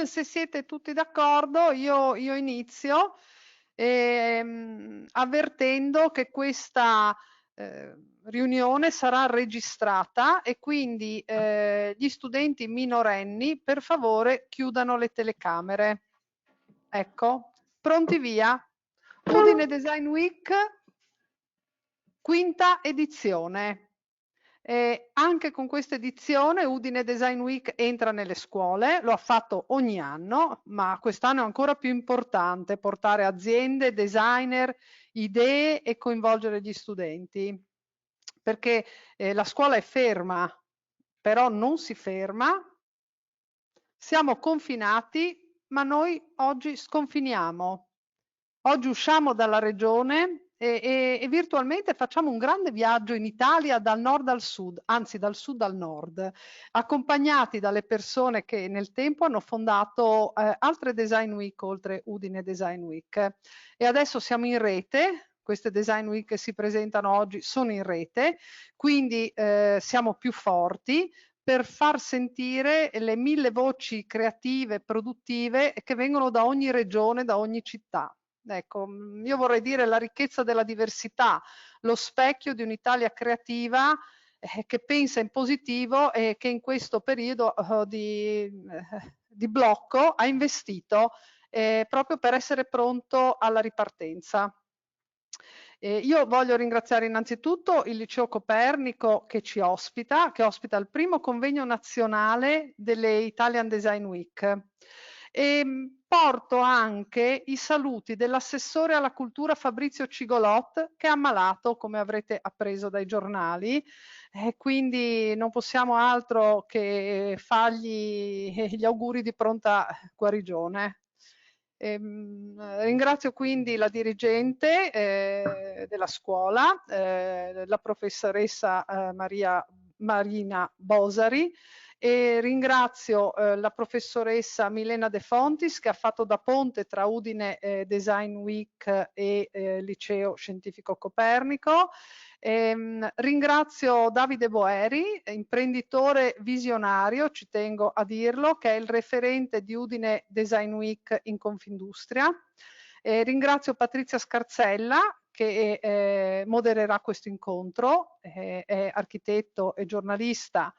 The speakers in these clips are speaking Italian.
se siete tutti d'accordo, io inizio avvertendo che questa riunione sarà registrata e quindi gli studenti minorenni, per favore, chiudano le telecamere. Ecco, pronti via. Udine Design Week, quinta edizione. Anche con questa edizione Udine Design Week entra nelle scuole, lo ha fatto ogni anno, ma quest'anno è ancora più importante portare aziende, designer, idee e coinvolgere gli studenti, perché la scuola è ferma, però non si ferma, siamo confinati, ma noi oggi sconfiniamo. Oggi usciamo dalla regione e virtualmente facciamo un grande viaggio in Italia dal nord al sud, anzi dal sud al nord, accompagnati dalle persone che nel tempo hanno fondato altre Design Week oltre Udine Design Week. E adesso siamo in rete, queste Design Week che si presentano oggi sono in rete, quindi siamo più forti per far sentire le 1000 voci creative e produttive che vengono da ogni regione, da ogni città. Ecco, io vorrei dire la ricchezza della diversità, lo specchio di un'Italia creativa che pensa in positivo e che in questo periodo di blocco ha investito proprio per essere pronto alla ripartenza. Io voglio ringraziare innanzitutto il Liceo Copernico che ci ospita, che ospita il primo convegno nazionale delle Italian Design Week. E porto anche i saluti dell'assessore alla cultura Fabrizio Cigolot, che è ammalato, come avrete appreso dai giornali, quindi non possiamo altro che fargli gli auguri di pronta guarigione. Ringrazio quindi la dirigente della scuola, la professoressa Marina Bosari, e ringrazio la professoressa Milena De Fontis che ha fatto da ponte tra Udine Design Week e Liceo Scientifico Copernico. Ringrazio Davide Boeri, imprenditore visionario, ci tengo a dirlo, che è il referente di Udine Design Week in Confindustria. Ringrazio Patrizia Scarzella che modererà questo incontro, è architetto e giornalista.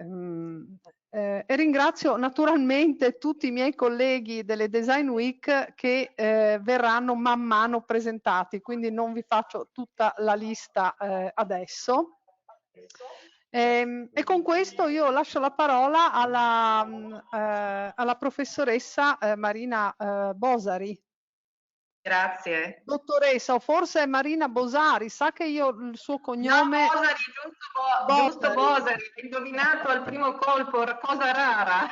E ringrazio naturalmente tutti i miei colleghi delle Design Week che verranno man mano presentati, quindi non vi faccio tutta la lista adesso. E con questo io lascio la parola alla professoressa Marina Bosari. Grazie. Dottoressa, o forse è Marina Bosari, sa che io il suo No, cognome Bosari, giusto Bosari. Bosari, hai indovinato al primo colpo, cosa rara.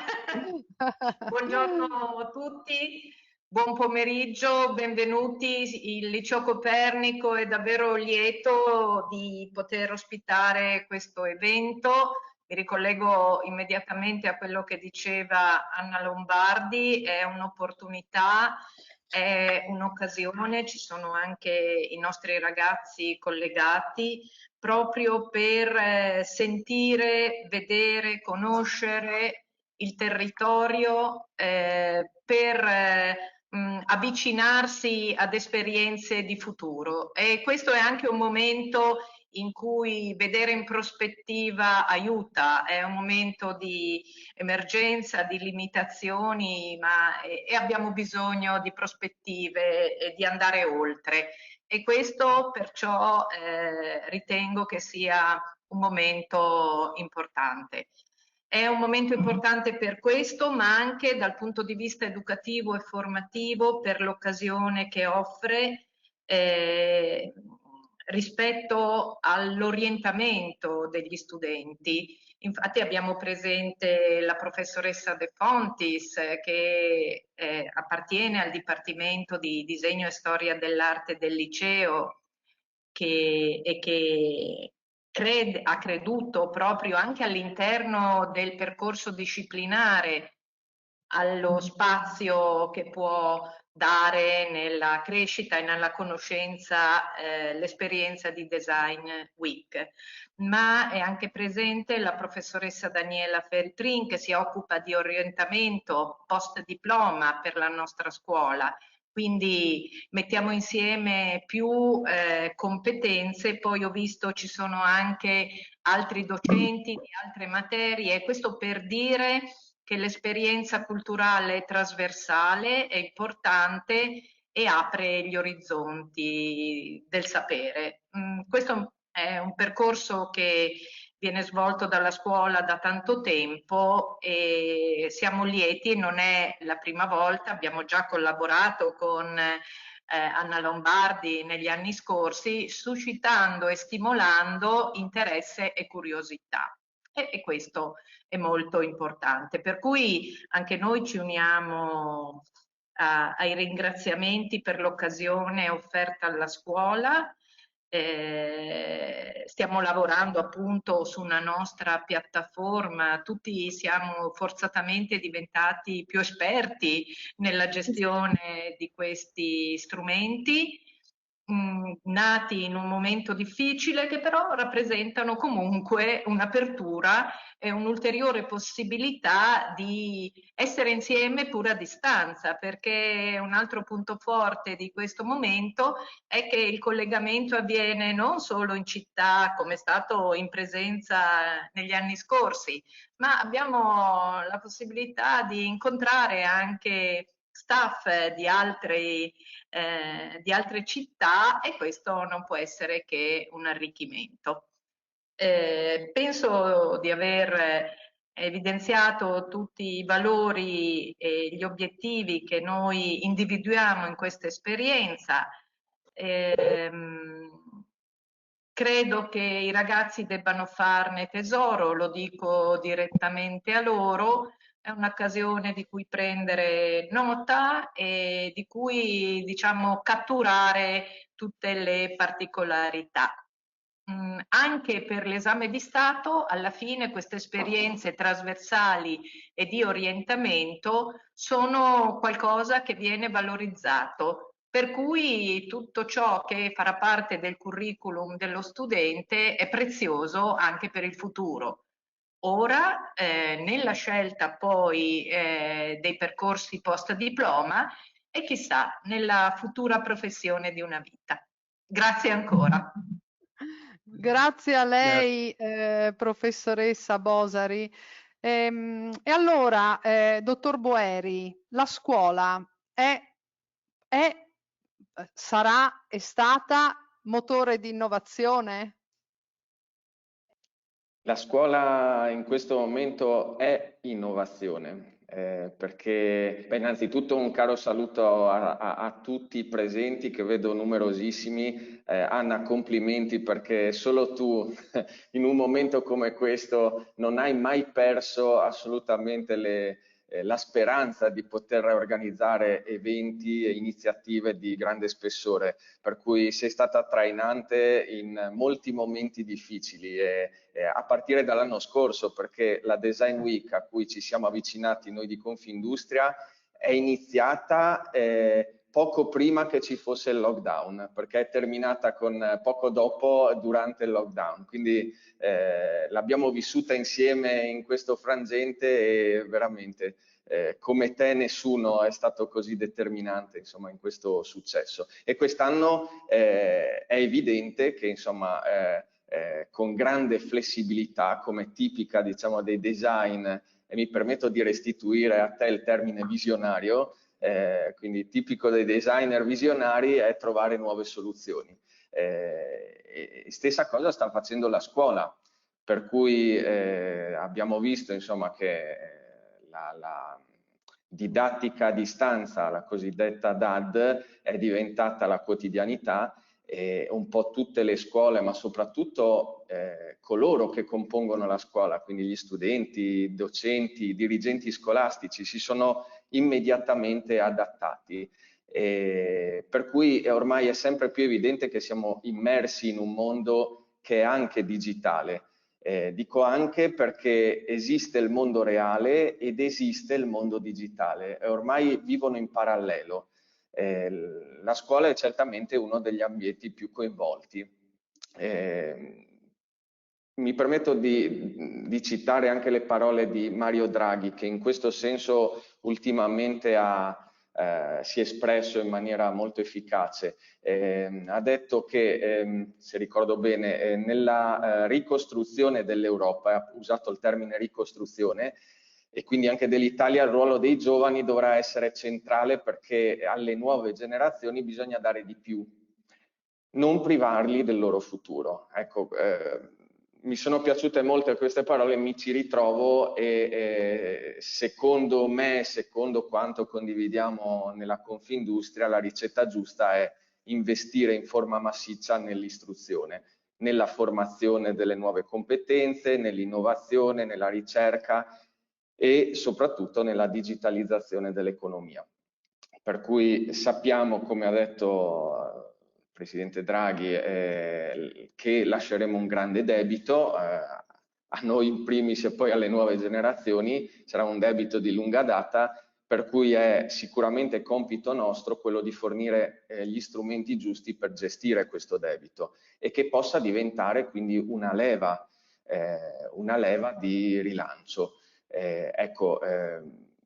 Buongiorno a tutti, buon pomeriggio, benvenuti. Il Liceo Copernico è davvero lieto di poter ospitare questo evento. Mi ricollego immediatamente a quello che diceva Anna Lombardi, è un'opportunità, è un'occasione, ci sono anche i nostri ragazzi collegati proprio per sentire, vedere, conoscere il territorio, per avvicinarsi ad esperienze di futuro. E questo è anche un momento in cui vedere in prospettiva aiuta, è un momento di emergenza, di limitazioni, ma e abbiamo bisogno di prospettive e di andare oltre. E questo perciò ritengo che sia un momento importante. È un momento importante per questo, ma anche dal punto di vista educativo e formativo per l'occasione che offre eh, rispetto all'orientamento degli studenti. Infatti abbiamo presente la professoressa De Fontis che appartiene al Dipartimento di Disegno e Storia dell'Arte del liceo e che ha creduto proprio anche all'interno del percorso disciplinare allo spazio che può dare nella crescita e nella conoscenza l'esperienza di Design Week. Ma è anche presente la professoressa Daniela Feltrin, che si occupa di orientamento post diploma per la nostra scuola. Quindi mettiamo insieme più competenze. Poi ho visto ci sono anche altri docenti di altre materie, questo per dire che l'esperienza culturale trasversale è importante e apre gli orizzonti del sapere. Questo è un percorso che viene svolto dalla scuola da tanto tempo e siamo lieti, non è la prima volta, abbiamo già collaborato con Anna Lombardi negli anni scorsi, suscitando e stimolando interesse e curiosità. E questo è molto importante. Per cui anche noi ci uniamo ai ringraziamenti per l'occasione offerta alla scuola. Stiamo lavorando appunto su una nostra piattaforma, tutti siamo forzatamente diventati più esperti nella gestione di questi strumenti, nati in un momento difficile, che però rappresentano comunque un'apertura e un'ulteriore possibilità di essere insieme pure a distanza, perché un altro punto forte di questo momento è che il collegamento avviene non solo in città, come è stato in presenza negli anni scorsi, ma abbiamo la possibilità di incontrare anche staff di altre città, e questo non può essere che un arricchimento. Penso di aver evidenziato tutti i valori e gli obiettivi che noi individuiamo in questa esperienza. Credo che i ragazzi debbano farne tesoro, lo dico direttamente a loro. È un'occasione di cui prendere nota e di cui, diciamo, catturare tutte le particolarità. Anche per l'esame di Stato, alla fine queste esperienze trasversali e di orientamento sono qualcosa che viene valorizzato, per cui tutto ciò che farà parte del curriculum dello studente è prezioso anche per il futuro. Ora, nella scelta poi dei percorsi post diploma e chissà nella futura professione di una vita. Grazie ancora. Grazie a lei, professoressa Bosari. E allora, dottor Boeri, la scuola sarà, è stata motore di innovazione? La scuola in questo momento è innovazione, perché innanzitutto un caro saluto a tutti i presenti che vedo numerosissimi. Anna, complimenti, perché solo tu in un momento come questo non hai mai perso assolutamente la speranza di poter organizzare eventi e iniziative di grande spessore, per cui sei stata trainante in molti momenti difficili a partire dall'anno scorso, perché la Design Week a cui ci siamo avvicinati noi di Confindustria è iniziata poco prima che ci fosse il lockdown, perché è terminata poco dopo durante il lockdown, quindi l'abbiamo vissuta insieme in questo frangente e veramente come te nessuno è stato così determinante, insomma, in questo successo. E quest'anno è evidente che, insomma, con grande flessibilità, come tipica, diciamo, dei design, e mi permetto di restituire a te il termine visionario, quindi tipico dei designer visionari è trovare nuove soluzioni. Stessa cosa sta facendo la scuola, per cui abbiamo visto, insomma, che la didattica a distanza, la cosiddetta DAD, è diventata la quotidianità e un po' tutte le scuole, ma soprattutto coloro che compongono la scuola, quindi gli studenti, docenti, dirigenti scolastici, si sono immediatamente adattati. Per cui ormai è sempre più evidente che siamo immersi in un mondo che è anche digitale. Dico anche perché esiste il mondo reale ed esiste il mondo digitale e ormai vivono in parallelo. La scuola è certamente uno degli ambienti più coinvolti. Mi permetto di citare anche le parole di Mario Draghi, che in questo senso ultimamente si è espresso in maniera molto efficace. Ha detto che, se ricordo bene, nella ricostruzione dell'Europa, ha usato il termine ricostruzione, e quindi anche dell'Italia, il ruolo dei giovani dovrà essere centrale, perché alle nuove generazioni bisogna dare di più, non privarli del loro futuro. Ecco, mi sono piaciute molto queste parole, mi ci ritrovo e secondo me, secondo quanto condividiamo nella Confindustria, la ricetta giusta è investire in forma massiccia nell'istruzione, nella formazione delle nuove competenze, nell'innovazione, nella ricerca e soprattutto nella digitalizzazione dell'economia. Per cui sappiamo, come ha detto il Presidente Draghi, che lasceremo un grande debito, a noi in primis e poi alle nuove generazioni, sarà un debito di lunga data, per cui è sicuramente compito nostro quello di fornire gli strumenti giusti per gestire questo debito e che possa diventare quindi una leva di rilancio. Ecco,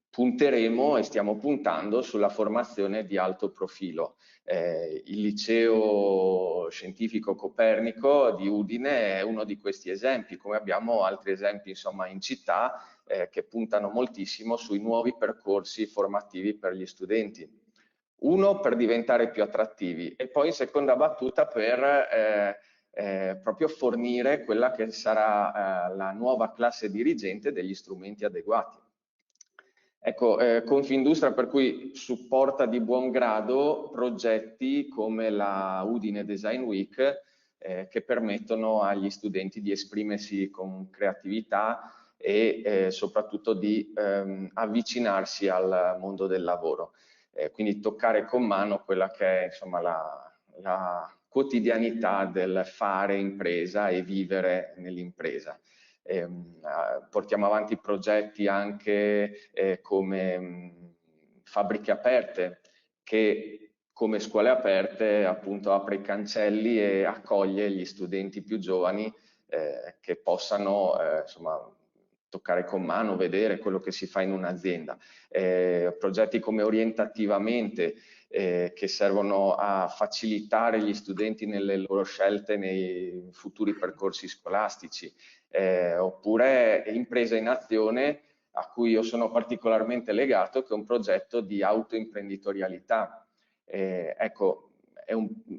punteremo e stiamo puntando sulla formazione di alto profilo. Il liceo scientifico Copernico di Udine è uno di questi esempi, come abbiamo altri esempi insomma in città che puntano moltissimo sui nuovi percorsi formativi per gli studenti. Uno, per diventare più attrattivi, e poi in seconda battuta per proprio fornire quella che sarà la nuova classe dirigente degli strumenti adeguati. Ecco, Confindustria per cui supporta di buon grado progetti come la Udine Design Week che permettono agli studenti di esprimersi con creatività e soprattutto di avvicinarsi al mondo del lavoro. Quindi toccare con mano quella che è insomma la quotidianità del fare impresa e vivere nell'impresa. Portiamo avanti progetti anche come fabbriche aperte, che come scuole aperte appunto apre i cancelli e accoglie gli studenti più giovani che possano insomma toccare con mano, vedere quello che si fa in un'azienda. Progetti come Orientativamente che servono a facilitare gli studenti nelle loro scelte nei futuri percorsi scolastici. Oppure Impresa in Azione, a cui io sono particolarmente legato, che è un progetto di autoimprenditorialità. Ecco,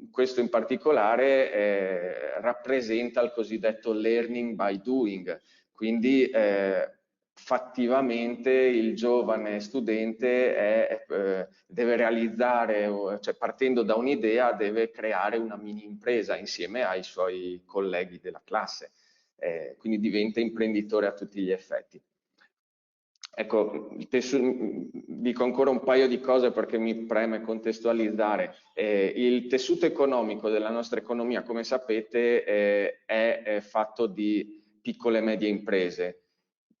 questo in particolare rappresenta il cosiddetto learning by doing, quindi fattivamente il giovane studente deve realizzare, cioè partendo da un'idea, deve creare una mini impresa insieme ai suoi colleghi della classe. Quindi diventa imprenditore a tutti gli effetti. Ecco, dico ancora un paio di cose perché mi preme contestualizzare. Il tessuto economico della nostra economia, come sapete, è fatto di piccole e medie imprese.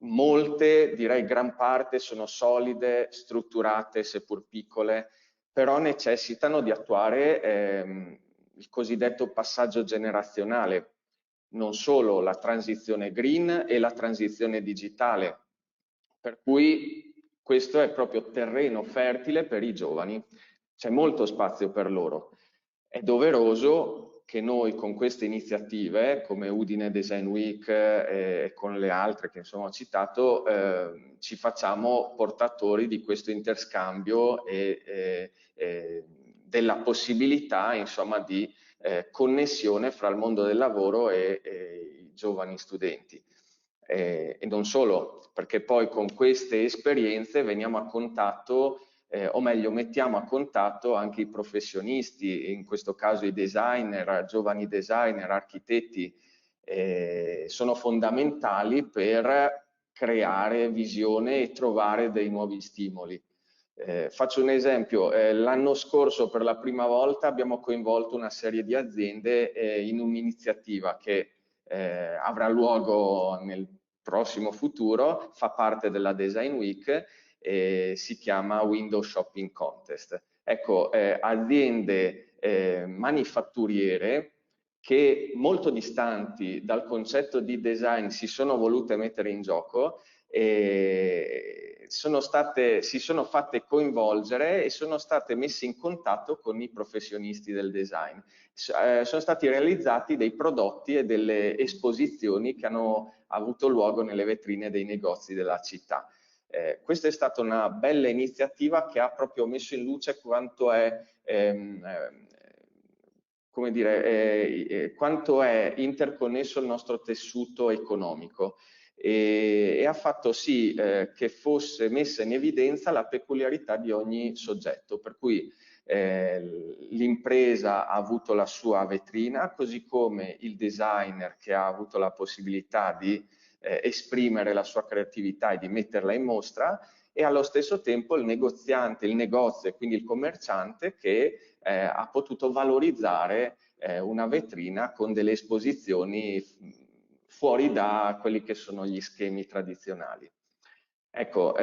Molte, direi gran parte, sono solide, strutturate, seppur piccole, però necessitano di attuare il cosiddetto passaggio generazionale, non solo la transizione green e la transizione digitale, per cui questo è proprio terreno fertile per i giovani, c'è molto spazio per loro. È doveroso che noi con queste iniziative, come Udine Design Week e con le altre che insomma ho citato, ci facciamo portatori di questo interscambio e della possibilità insomma di connessione fra il mondo del lavoro e i giovani studenti. E non solo, perché poi con queste esperienze veniamo a contatto, o meglio mettiamo a contatto anche i professionisti, in questo caso i designer, giovani designer, architetti, sono fondamentali per creare visione e trovare dei nuovi stimoli. Faccio un esempio, l'anno scorso per la prima volta abbiamo coinvolto una serie di aziende in un'iniziativa che avrà luogo nel prossimo futuro, fa parte della Design Week e si chiama Window Shopping Contest. ecco, aziende manifatturiere che molto distanti dal concetto di design si sono volute mettere in gioco e si sono fatte coinvolgere e sono state messe in contatto con i professionisti del design. Sono stati realizzati dei prodotti e delle esposizioni che hanno avuto luogo nelle vetrine dei negozi della città. Questa è stata una bella iniziativa che ha proprio messo in luce quanto è come dire, quanto è interconnesso il nostro tessuto economico e ha fatto sì che fosse messa in evidenza la peculiarità di ogni soggetto, per cui l'impresa ha avuto la sua vetrina, così come il designer che ha avuto la possibilità di esprimere la sua creatività e di metterla in mostra, e allo stesso tempo il negoziante, il negozio e quindi il commerciante che ha potuto valorizzare una vetrina con delle esposizioni fuori da quelli che sono gli schemi tradizionali. Ecco,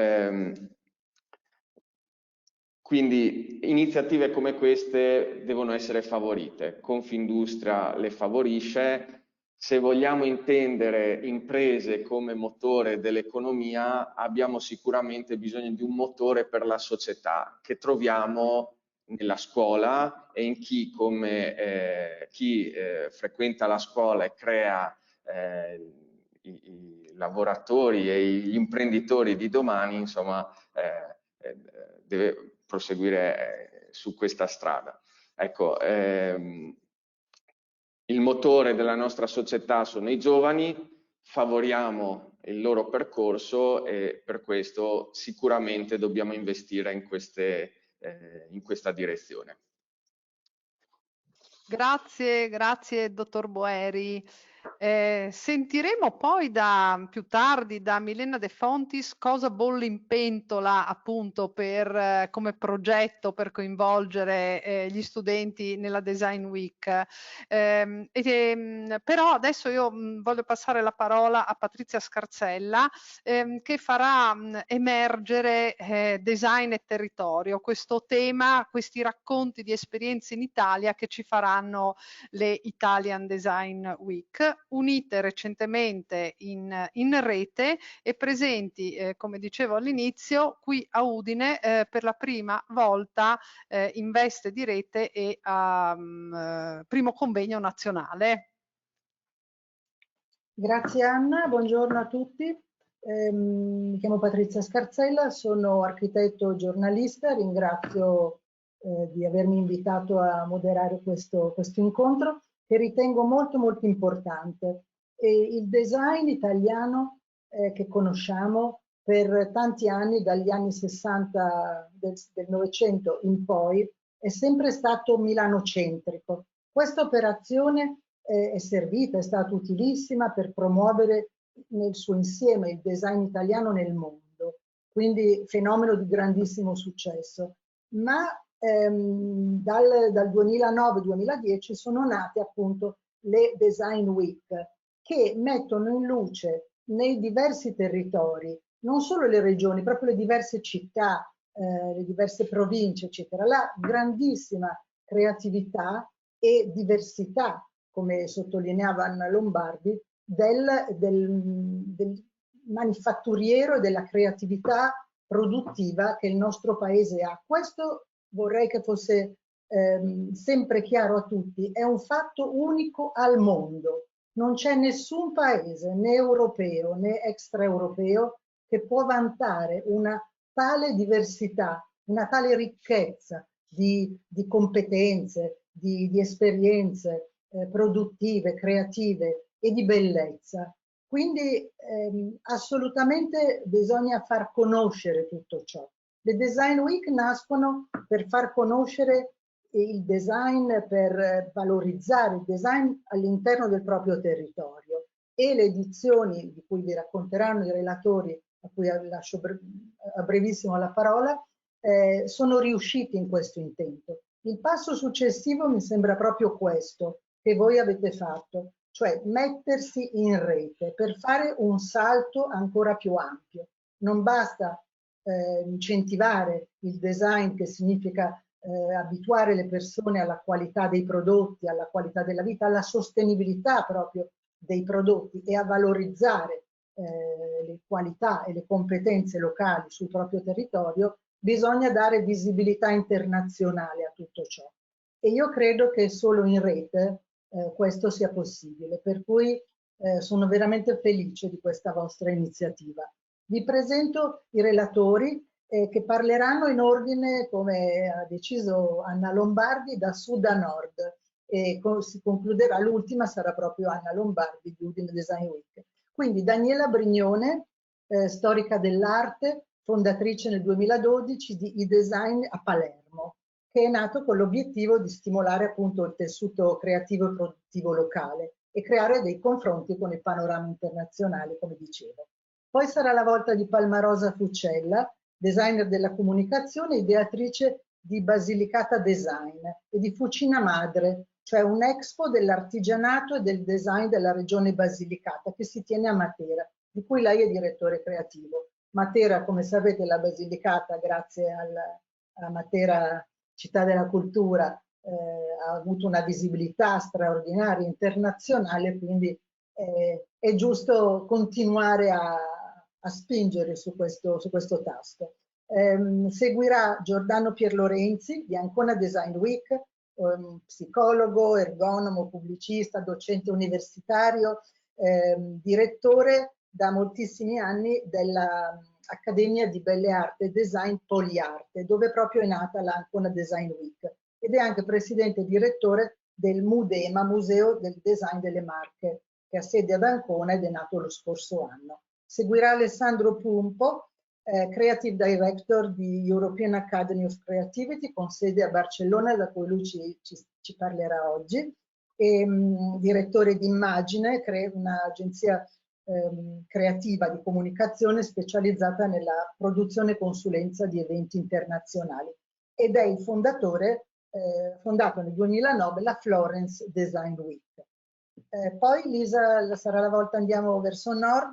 quindi iniziative come queste devono essere favorite. Confindustria le favorisce. Se vogliamo intendere imprese come motore dell'economia, abbiamo sicuramente bisogno di un motore per la società che troviamo nella scuola e in chi, come chi frequenta la scuola e crea i lavoratori e gli imprenditori di domani, insomma, deve proseguire su questa strada. Ecco, il motore della nostra società sono i giovani, favoriamo il loro percorso e per questo sicuramente dobbiamo investire in questa direzione. Grazie, grazie dottor Boeri. Sentiremo poi più tardi da Milena De Fontis cosa bolle in pentola appunto come progetto per coinvolgere gli studenti nella Design Week. Però adesso io voglio passare la parola a Patrizia Scarzella che farà emergere design e territorio, questo tema, questi racconti di esperienze in Italia che ci faranno le Italian Design Week, unite recentemente in rete e presenti, come dicevo all'inizio, qui a Udine per la prima volta in veste di rete e a primo convegno nazionale. Grazie Anna, buongiorno a tutti. Mi chiamo Patrizia Scarzella, sono architetto giornalista, ringrazio di avermi invitato a moderare questo incontro che ritengo molto molto importante. Il design italiano che conosciamo per tanti anni, dagli anni 60 del Novecento in poi, è sempre stato milanocentrico. Questa operazione è servita, è stata utilissima per promuovere nel suo insieme il design italiano nel mondo, quindi fenomeno di grandissimo successo. Ma dal 2009-2010 sono nate appunto le Design Week che mettono in luce nei diversi territori, non solo le regioni, proprio le diverse città, le diverse province, eccetera, la grandissima creatività e diversità, come sottolineava Anna Lombardi, del manifatturiero e della creatività produttiva che il nostro paese ha. Questo vorrei che fosse sempre chiaro a tutti, è un fatto unico al mondo. Non c'è nessun paese, né europeo né extraeuropeo, che può vantare una tale diversità, una tale ricchezza di competenze, di esperienze produttive, creative e di bellezza. Quindi assolutamente bisogna far conoscere tutto ciò. Le Design Week nascono per far conoscere il design, per valorizzare il design all'interno del proprio territorio, e le edizioni di cui vi racconteranno i relatori, a cui lascio a brevissimo la parola, sono riusciti in questo intento. Il passo successivo mi sembra proprio questo che voi avete fatto, cioè mettersi in rete per fare un salto ancora più ampio. Non basta incentivare il design, che significa abituare le persone alla qualità dei prodotti, alla qualità della vita, alla sostenibilità proprio dei prodotti e a valorizzare le qualità e le competenze locali sul proprio territorio, bisogna dare visibilità internazionale a tutto ciò. E io credo che solo in rete questo sia possibile, per cui sono veramente felice di questa vostra iniziativa. Vi presento i relatori che parleranno in ordine, come ha deciso Anna Lombardi, da sud a nord. E si concluderà, l'ultima sarà proprio Anna Lombardi di Udine Design Week. Quindi Daniela Brignone, storica dell'arte, fondatrice nel 2012 di eDesign a Palermo, che è nato con l'obiettivo di stimolare appunto il tessuto creativo e produttivo locale e creare dei confronti con il panorama internazionale, come dicevo. Poi sarà la volta di Palmarosa Fucella, designer della comunicazione, ideatrice di Basilicata Design e di Fucina Madre, cioè un expo dell'artigianato e del design della regione Basilicata che si tiene a Matera, di cui lei è direttore creativo. Matera, come sapete, la Basilicata, grazie a Matera Città della Cultura, ha avuto una visibilità straordinaria internazionale, quindi è giusto continuare a spingere su questo tasto. Seguirà Giordano Pierlorenzi di Ancona Design Week, psicologo, ergonomo, pubblicista, docente universitario, direttore da moltissimi anni dell'Accademia di Belle Arti e Design Poliarte, dove proprio è nata l'Ancona Design Week, ed è anche presidente e direttore del MUDEMA, Museo del Design delle Marche, che ha sede ad Ancona ed è nato lo scorso anno. Seguirà Alessandro Pumpo, Creative Director di European Academy of Creativity, con sede a Barcellona, da cui lui ci parlerà oggi, e direttore di Immagine, un'agenzia creativa di comunicazione specializzata nella produzione e consulenza di eventi internazionali, ed è il fondatore, fondato nel 2009, la Florence Design Week. Poi Lisa, sarà la volta, andiamo verso nord,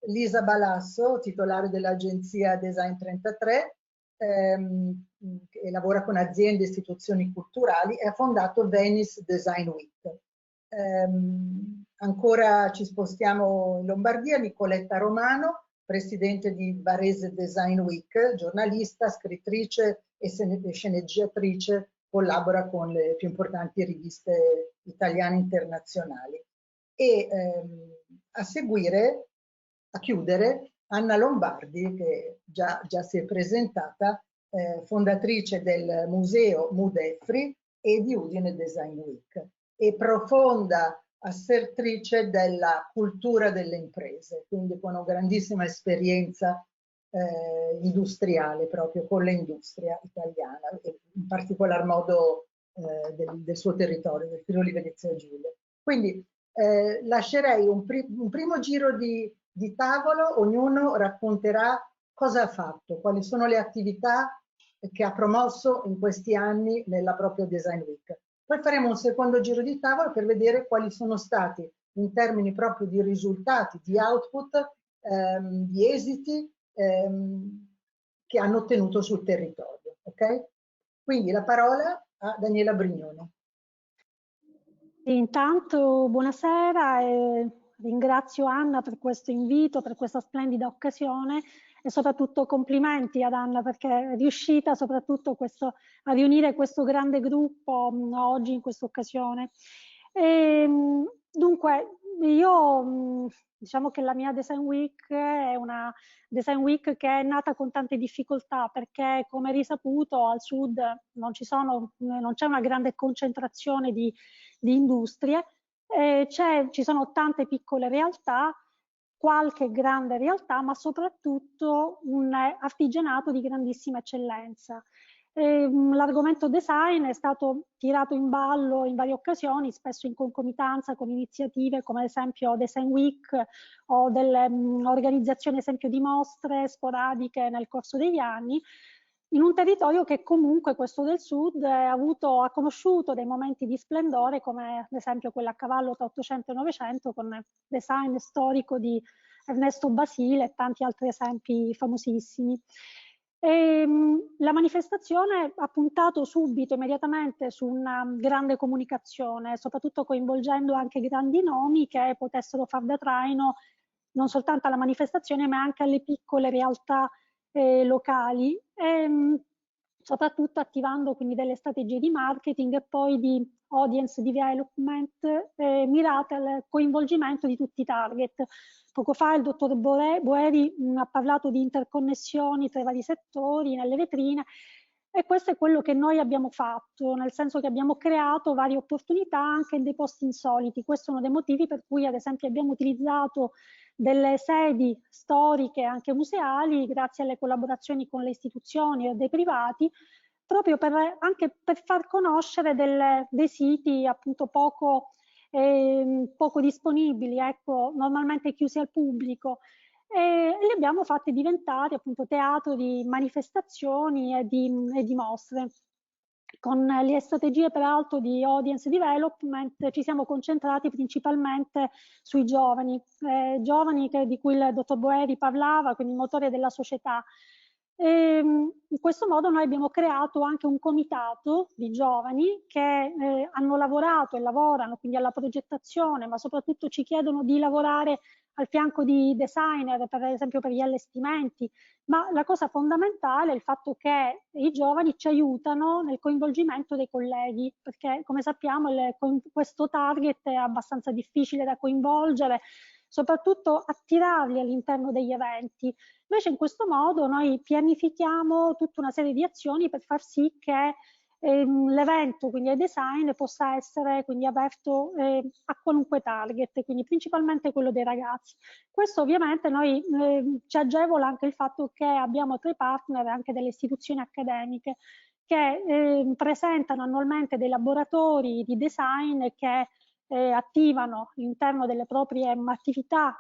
Lisa Balasso, titolare dell'agenzia Design 33, che lavora con aziende e istituzioni culturali, e ha fondato Venice Design Week. Ancora ci spostiamo in Lombardia, Nicoletta Romano, presidente di Varese Design Week, giornalista, scrittrice e sceneggiatrice, collabora con le più importanti riviste italiane e internazionali. E a seguire, a chiudere, Anna Lombardi, che già si è presentata, fondatrice del museo Mudefri e di Udine Design Week, e profonda assertrice della cultura delle imprese, quindi con una grandissima esperienza industriale, proprio con l'industria italiana, e in particolar modo del suo territorio, del Friuli Venezia Giulia. Quindi lascerei un primo giro di tavolo, ognuno racconterà cosa ha fatto, quali sono le attività che ha promosso in questi anni nella propria Design Week. Poi faremo un secondo giro di tavolo per vedere quali sono stati, in termini proprio di risultati, di output, di esiti che hanno ottenuto sul territorio. Ok? Quindi la parola a Daniela Brignone. Intanto buonasera e ringrazio Anna per questo invito, per questa splendida occasione, e soprattutto complimenti ad Anna perché è riuscita soprattutto a riunire questo grande gruppo oggi in questa occasione. Dunque io diciamo che la mia Design Week è una Design Week che è nata con tante difficoltà, perché come risaputo al sud non c'è una grande concentrazione di industrie, ci sono tante piccole realtà, qualche grande realtà, ma soprattutto un artigianato di grandissima eccellenza. L'argomento design è stato tirato in ballo in varie occasioni, spesso in concomitanza con iniziative come ad esempio Design Week o delle organizzazioni esempio di mostre sporadiche nel corso degli anni, in un territorio che comunque, questo del sud, ha conosciuto dei momenti di splendore, come ad esempio quello a cavallo tra 800 e 900 con il design storico di Ernesto Basile e tanti altri esempi famosissimi. La manifestazione ha puntato subito, immediatamente, su una grande comunicazione, soprattutto coinvolgendo anche grandi nomi che potessero far da traino non soltanto alla manifestazione, ma anche alle piccole realtà locali, soprattutto attivando quindi delle strategie di marketing e poi di audience development mirate al coinvolgimento di tutti i target. Poco fa il dottor Boeri ha parlato di interconnessioni tra i vari settori nelle vetrine, e questo è quello che noi abbiamo fatto, nel senso che abbiamo creato varie opportunità anche in dei posti insoliti. Questo è uno dei motivi per cui, ad esempio, abbiamo utilizzato delle sedi storiche anche museali, grazie alle collaborazioni con le istituzioni e dei privati, proprio anche per far conoscere dei siti appunto poco disponibili, ecco, normalmente chiusi al pubblico, e li abbiamo fatti diventare appunto teatro di manifestazioni e di mostre. Con le strategie peraltro di audience development ci siamo concentrati principalmente sui giovani, di cui il dottor Boeri parlava, quindi il motore della società. In questo modo noi abbiamo creato anche un comitato di giovani che hanno lavorato e lavorano quindi alla progettazione, ma soprattutto ci chiedono di lavorare al fianco di designer, per esempio per gli allestimenti, ma la cosa fondamentale è il fatto che i giovani ci aiutano nel coinvolgimento dei colleghi, perché come sappiamo questo target è abbastanza difficile da coinvolgere, soprattutto attirarli all'interno degli eventi. Invece in questo modo noi pianifichiamo tutta una serie di azioni per far sì che l'evento, quindi ai design, possa essere quindi aperto a qualunque target, quindi principalmente quello dei ragazzi. Questo ovviamente noi ci agevola anche il fatto che abbiamo tra i partner anche delle istituzioni accademiche che presentano annualmente dei laboratori di design che attivano all'interno delle proprie attività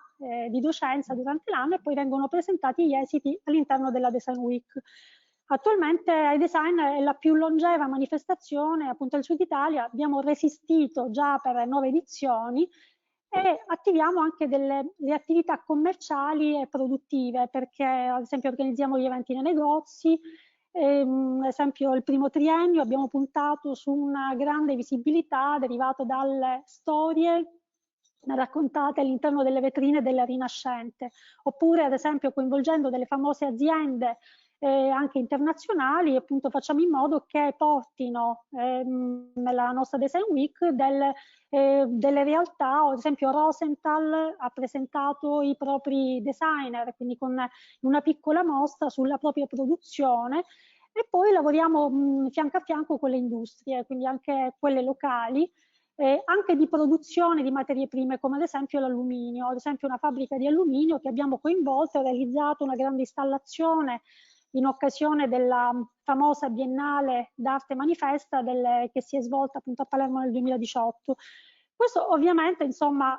di docenza durante l'anno, e poi vengono presentati gli esiti all'interno della Design Week. Attualmente iDesign è la più longeva manifestazione appunto del Sud Italia, abbiamo resistito già per 9 edizioni e attiviamo anche le attività commerciali e produttive, perché ad esempio organizziamo gli eventi nei negozi. Ad esempio il primo triennio abbiamo puntato su una grande visibilità derivata dalle storie raccontate all'interno delle vetrine della Rinascente, oppure ad esempio coinvolgendo delle famose aziende anche internazionali, appunto facciamo in modo che portino nella nostra Design Week delle realtà. Ad esempio Rosenthal ha presentato i propri designer, quindi con una piccola mostra sulla propria produzione, e poi lavoriamo fianco a fianco con le industrie, quindi anche quelle locali, anche di produzione di materie prime, come ad esempio l'alluminio, ad esempio una fabbrica di alluminio che abbiamo coinvolto e realizzato una grande installazione in occasione della famosa Biennale d'Arte Manifesta che si è svolta appunto a Palermo nel 2018. Questo ovviamente insomma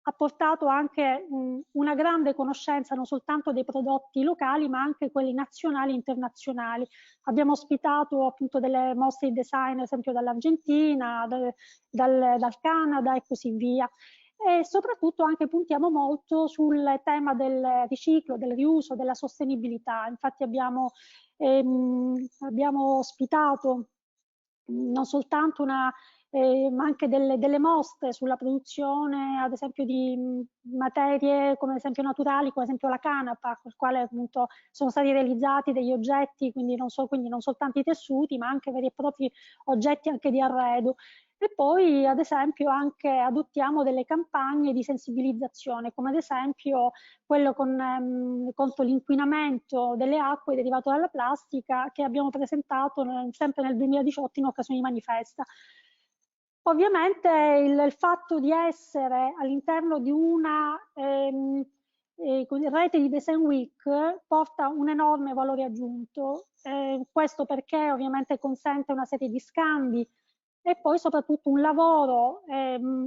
ha portato anche una grande conoscenza non soltanto dei prodotti locali, ma anche quelli nazionali e internazionali. Abbiamo ospitato appunto delle mostre di design, ad esempio dall'Argentina, dal Canada e così via. E soprattutto anche puntiamo molto sul tema del riciclo, del riuso, della sostenibilità. Infatti abbiamo ospitato non soltanto ma anche delle mostre sulla produzione, ad esempio, di materie come ad esempio naturali, come ad esempio la canapa, con il quale appunto sono stati realizzati degli oggetti, quindi non soltanto i tessuti, ma anche veri e propri oggetti anche di arredo. E poi ad esempio anche adottiamo delle campagne di sensibilizzazione, come ad esempio quello contro l'inquinamento delle acque derivato dalla plastica, che abbiamo presentato sempre nel 2018 in occasione di Manifesta. Ovviamente il fatto di essere all'interno di una rete di Design Week porta un enorme valore aggiunto, questo perché ovviamente consente una serie di scambi e poi soprattutto un lavoro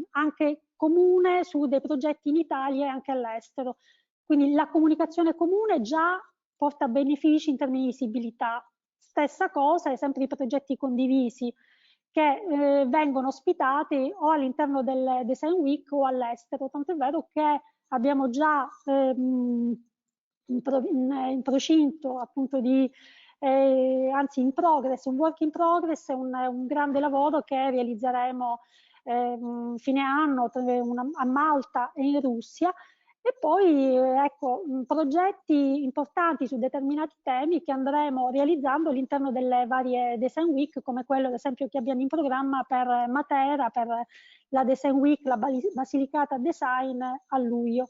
anche comune su dei progetti in Italia e anche all'estero. Quindi la comunicazione comune già porta benefici in termini di visibilità. Stessa cosa, ad esempio, i progetti condivisi che vengono ospitati o all'interno del Design Week o all'estero. Tanto è vero che abbiamo già in procinto appunto di, anzi in progress, un work in progress, un grande lavoro che realizzeremo fine anno a Malta e in Russia. E poi ecco, progetti importanti su determinati temi che andremo realizzando all'interno delle varie Design Week, come quello ad esempio che abbiamo in programma per Matera, per la Design Week, la Basilicata Design a luglio.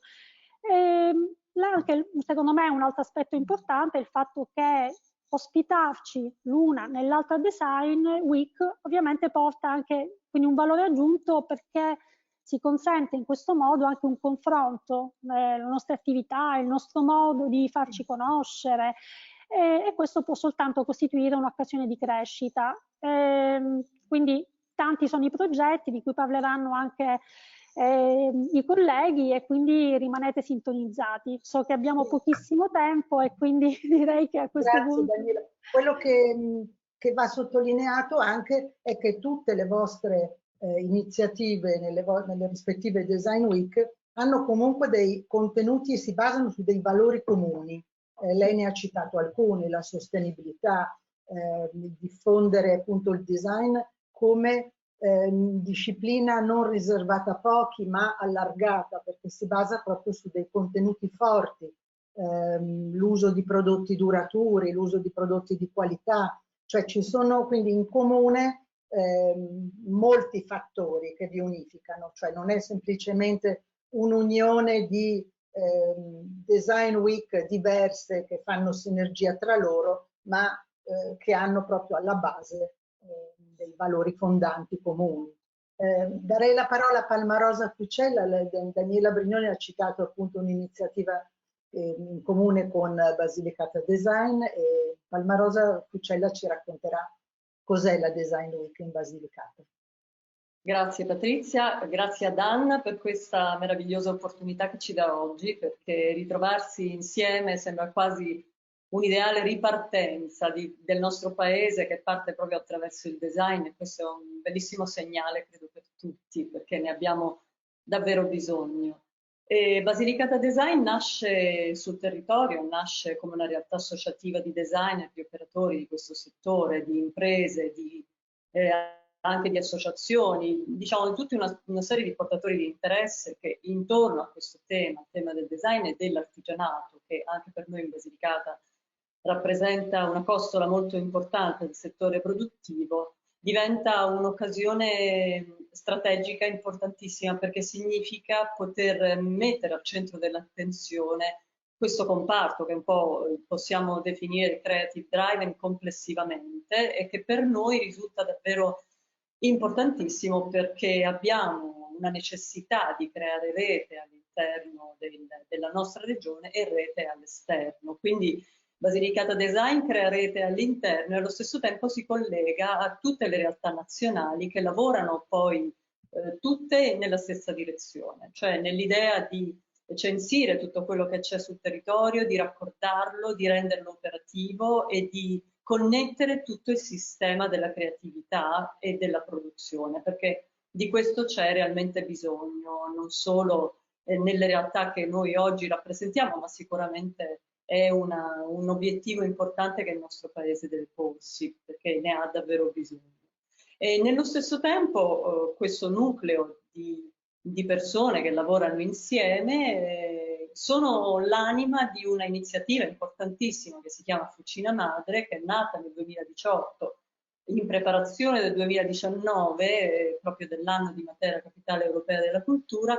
Anche, secondo me, un altro aspetto importante è il fatto che ospitarci l'una nell'altra Design Week ovviamente porta anche quindi un valore aggiunto, perché si consente in questo modo anche un confronto, le nostre attività, il nostro modo di farci conoscere, e questo può soltanto costituire un'occasione di crescita. Quindi tanti sono i progetti di cui parleranno anche i colleghi, e quindi rimanete sintonizzati. So che abbiamo pochissimo tempo e quindi direi che a questo punto... Daniela. Quello che va sottolineato anche è che tutte le vostre iniziative nelle rispettive Design Week hanno comunque dei contenuti e si basano su dei valori comuni. Lei ne ha citato alcuni: la sostenibilità, diffondere appunto il design come disciplina non riservata a pochi ma allargata, perché si basa proprio su dei contenuti forti, l'uso di prodotti duraturi, l'uso di prodotti di qualità, cioè ci sono quindi in comune molti fattori che vi unificano, cioè non è semplicemente un'unione di Design Week diverse che fanno sinergia tra loro, ma che hanno proprio alla base dei valori fondanti comuni. Darei la parola a Palmarosa Fucella. Daniela Brignoni ha citato appunto un'iniziativa in comune con Basilicata Design, e Palmarosa Fucella ci racconterà cos'è la Design Week in Basilicata. Grazie Patrizia, grazie ad Anna per questa meravigliosa opportunità che ci dà oggi, perché ritrovarsi insieme sembra quasi un'ideale ripartenza del nostro paese, che parte proprio attraverso il design, e questo è un bellissimo segnale, credo, per tutti, perché ne abbiamo davvero bisogno. E Basilicata Design nasce sul territorio, nasce come una realtà associativa di designer, di operatori di questo settore, di imprese, anche di associazioni, diciamo di tutta una serie di portatori di interesse che intorno a questo tema, il tema del design e dell'artigianato, che anche per noi in Basilicata rappresenta una costola molto importante del settore produttivo, diventa un'occasione strategica importantissima, perché significa poter mettere al centro dell'attenzione questo comparto che un po' possiamo definire creative driven complessivamente, e che per noi risulta davvero importantissimo, perché abbiamo una necessità di creare rete all'interno della nostra regione e rete all'esterno. Quindi Basilicata Design crea rete all'interno e allo stesso tempo si collega a tutte le realtà nazionali che lavorano poi tutte nella stessa direzione, cioè nell'idea di censire tutto quello che c'è sul territorio, di raccordarlo, di renderlo operativo e di connettere tutto il sistema della creatività e della produzione, perché di questo c'è realmente bisogno, non solo nelle realtà che noi oggi rappresentiamo, ma sicuramente è un obiettivo importante che il nostro Paese deve porsi, perché ne ha davvero bisogno. E nello stesso tempo questo nucleo di persone che lavorano insieme sono l'anima di una iniziativa importantissima che si chiama Fucina Madre, che è nata nel 2018 in preparazione del 2019, proprio dell'anno di Matera, Capitale Europea della Cultura,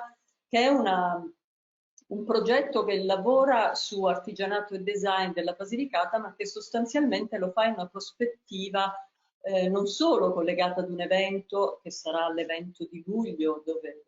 che è un progetto che lavora su artigianato e design della Basilicata, ma che sostanzialmente lo fa in una prospettiva non solo collegata ad un evento che sarà l'evento di luglio, dove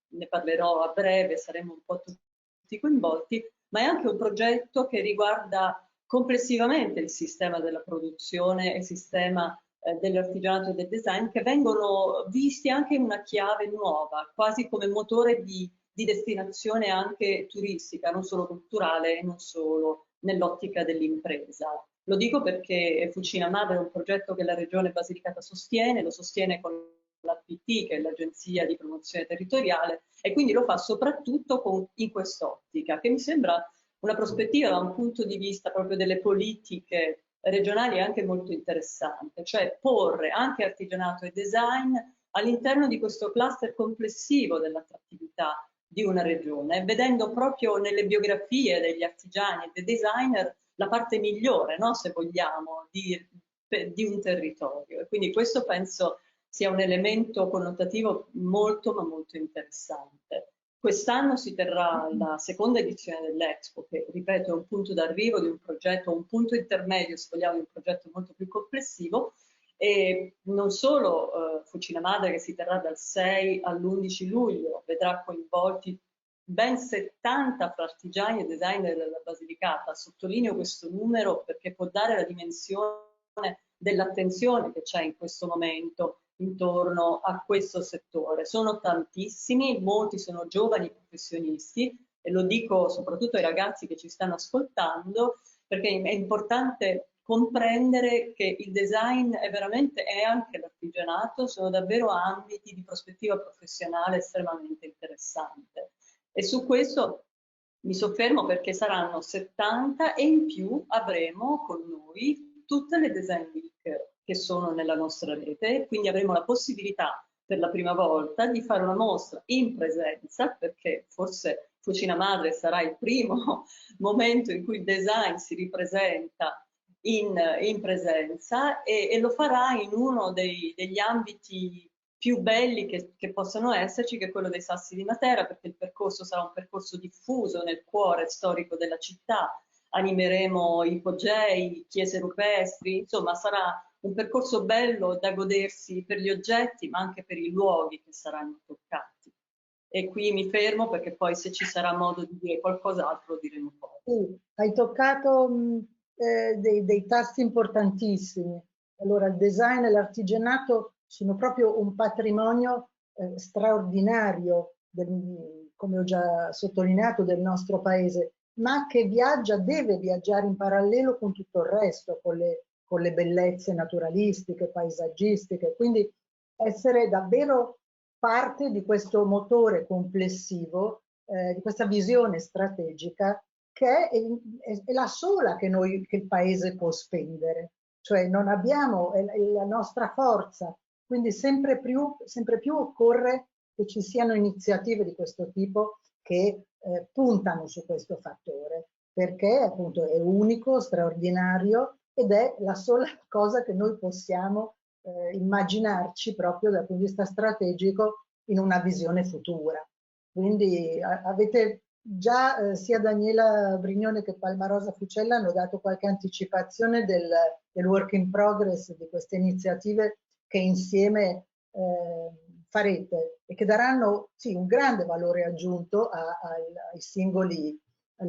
ne parlerò a breve, saremo un po' tutti coinvolti, ma è anche un progetto che riguarda complessivamente il sistema della produzione e il sistema dell'artigianato e del design, che vengono visti anche in una chiave nuova, quasi come motore di destinazione anche turistica, non solo culturale e non solo nell'ottica dell'impresa. Lo dico perché Fucina Madre è un progetto che la Regione Basilicata sostiene, lo sostiene con l'APT, che è l'Agenzia di Promozione Territoriale, e quindi lo fa soprattutto in quest'ottica, che mi sembra una prospettiva da un punto di vista proprio delle politiche regionali anche molto interessante, cioè porre anche artigianato e design all'interno di questo cluster complessivo dell'attrattività di una regione, vedendo proprio nelle biografie degli artigiani e dei designer la parte migliore, no, se vogliamo, di un territorio. E quindi questo penso sia un elemento connotativo molto ma molto interessante. Quest'anno si terrà la seconda edizione dell'Expo, che ripeto è un punto d'arrivo di un progetto, un punto intermedio se vogliamo di un progetto molto più complessivo, e non solo Fucina Madre, che si terrà dal 6 all'11 luglio, vedrà coinvolti ben 70 fra artigiani e designer della Basilicata. Sottolineo questo numero perché può dare la dimensione dell'attenzione che c'è in questo momento intorno a questo settore. Sono tantissimi, molti sono giovani professionisti, e lo dico soprattutto ai ragazzi che ci stanno ascoltando, perché è importante comprendere che il design è anche l'artigianato, sono davvero ambiti di prospettiva professionale estremamente interessante. E su questo mi soffermo perché saranno 70 e in più avremo con noi tutte le Design Week che sono nella nostra rete, quindi avremo la possibilità per la prima volta di fare una mostra in presenza, perché forse Fucina Madre sarà il primo momento in cui il design si ripresenta in presenza, e lo farà in uno degli ambiti più belli che possano esserci, che è quello dei Sassi di Matera, perché il percorso sarà un percorso diffuso nel cuore storico della città. Animeremo ipogei, chiese rupestri, insomma sarà un percorso bello da godersi per gli oggetti, ma anche per i luoghi che saranno toccati. E qui mi fermo perché poi se ci sarà modo di dire qualcos'altro lo diremo poi. Sì, hai toccato dei tasti importantissimi. Allora, il design e l'artigianato sono proprio un patrimonio straordinario, come ho già sottolineato, del nostro paese, ma che deve viaggiare in parallelo con tutto il resto, con le bellezze naturalistiche, paesaggistiche. Quindi essere davvero parte di questo motore complessivo, di questa visione strategica, che è la sola che il paese può spendere, cioè non abbiamo, è la nostra forza, quindi sempre più occorre che ci siano iniziative di questo tipo che puntano su questo fattore, perché appunto è unico, straordinario, ed è la sola cosa che noi possiamo immaginarci proprio dal punto di vista strategico in una visione futura. Quindi avete già sia Daniela Brignone che Palmarosa Fucella hanno dato qualche anticipazione del work in progress di queste iniziative che insieme farete e che daranno sì, un grande valore aggiunto alle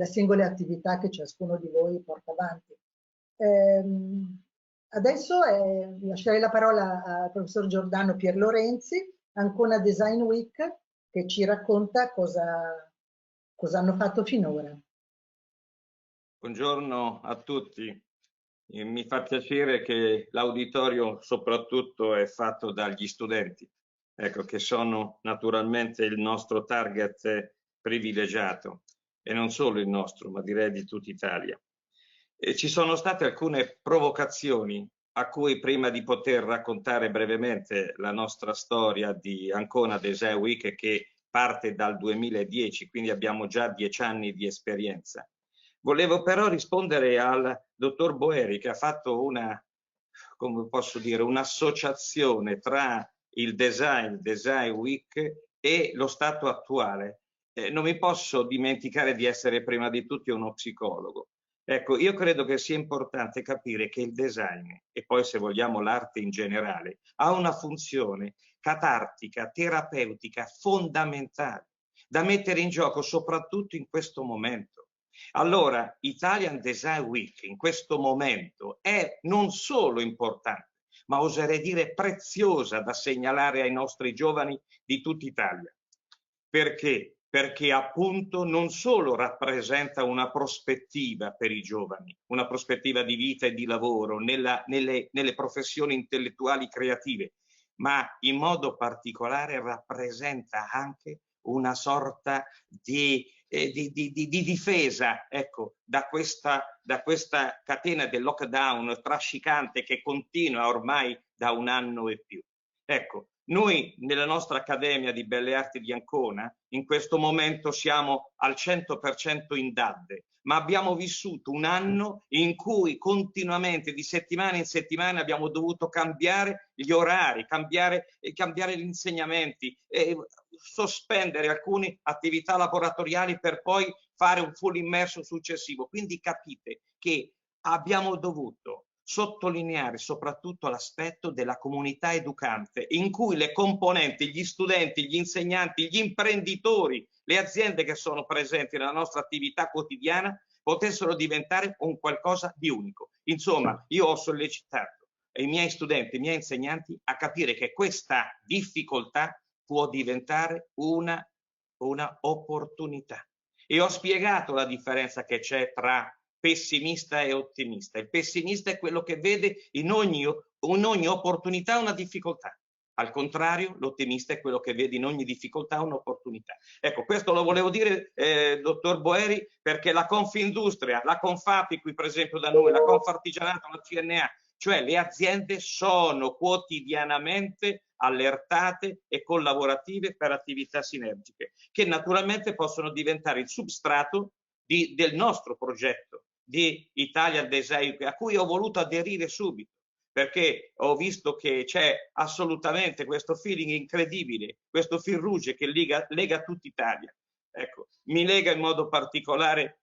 singole attività che ciascuno di voi porta avanti. Adesso lascerei la parola al professor Giordano Pierlorenzi, Ancona Design Week, che ci racconta cosa hanno fatto finora. Buongiorno a tutti. Mi fa piacere che l'auditorio soprattutto è fatto dagli studenti, ecco, che sono naturalmente il nostro target privilegiato, e non solo il nostro, ma direi di tutta Italia. E ci sono state alcune provocazioni a cui, prima di poter raccontare brevemente la nostra storia di Ancona Design Week, che parte dal 2010, quindi abbiamo già 10 anni di esperienza, volevo però rispondere al dottor Boeri, che ha fatto come posso dire, un'associazione tra il Design Week e lo stato attuale. Non mi posso dimenticare di essere prima di tutto uno psicologo. Ecco, io credo che sia importante capire che il design, e poi se vogliamo l'arte in generale, ha una funzione catartica, terapeutica, fondamentale, da mettere in gioco soprattutto in questo momento. Allora, Italian Design Week in questo momento è non solo importante, ma oserei dire preziosa da segnalare ai nostri giovani di tutta Italia. Perché? Perché appunto non solo rappresenta una prospettiva per i giovani, una prospettiva di vita e di lavoro nelle professioni intellettuali creative, ma in modo particolare rappresenta anche una sorta di di difesa, ecco, da questa catena del lockdown trascicante che continua ormai da un anno e più. Ecco, noi nella nostra Accademia di Belle Arti di Ancona in questo momento siamo al 100% in DAD, ma abbiamo vissuto un anno in cui continuamente di settimana in settimana abbiamo dovuto cambiare gli orari, cambiare gli insegnamenti, sospendere alcune attività laboratoriali per poi fare un full immerso successivo. Quindi capite che abbiamo dovuto sottolineare soprattutto l'aspetto della comunità educante, in cui le componenti, gli studenti, gli insegnanti, gli imprenditori, le aziende che sono presenti nella nostra attività quotidiana potessero diventare un qualcosa di unico. Insomma, io ho sollecitato i miei studenti, i miei insegnanti a capire che questa difficoltà può diventare una opportunità. E ho spiegato la differenza che c'è tra pessimista e ottimista. Il pessimista è quello che vede in ogni opportunità una difficoltà. Al contrario, l'ottimista è quello che vede in ogni difficoltà un'opportunità. Ecco, questo lo volevo dire, dottor Boeri, perché la Confindustria, la Confapi qui per esempio da noi, la Confartigianato, la CNA, cioè le aziende sono quotidianamente allertate e collaborative per attività sinergiche, che naturalmente possono diventare il substrato del nostro progetto di Italia Design, a cui ho voluto aderire subito, perché ho visto che c'è assolutamente questo feeling incredibile, questo fil rouge che lega tutta Italia. Ecco, mi lega in modo particolare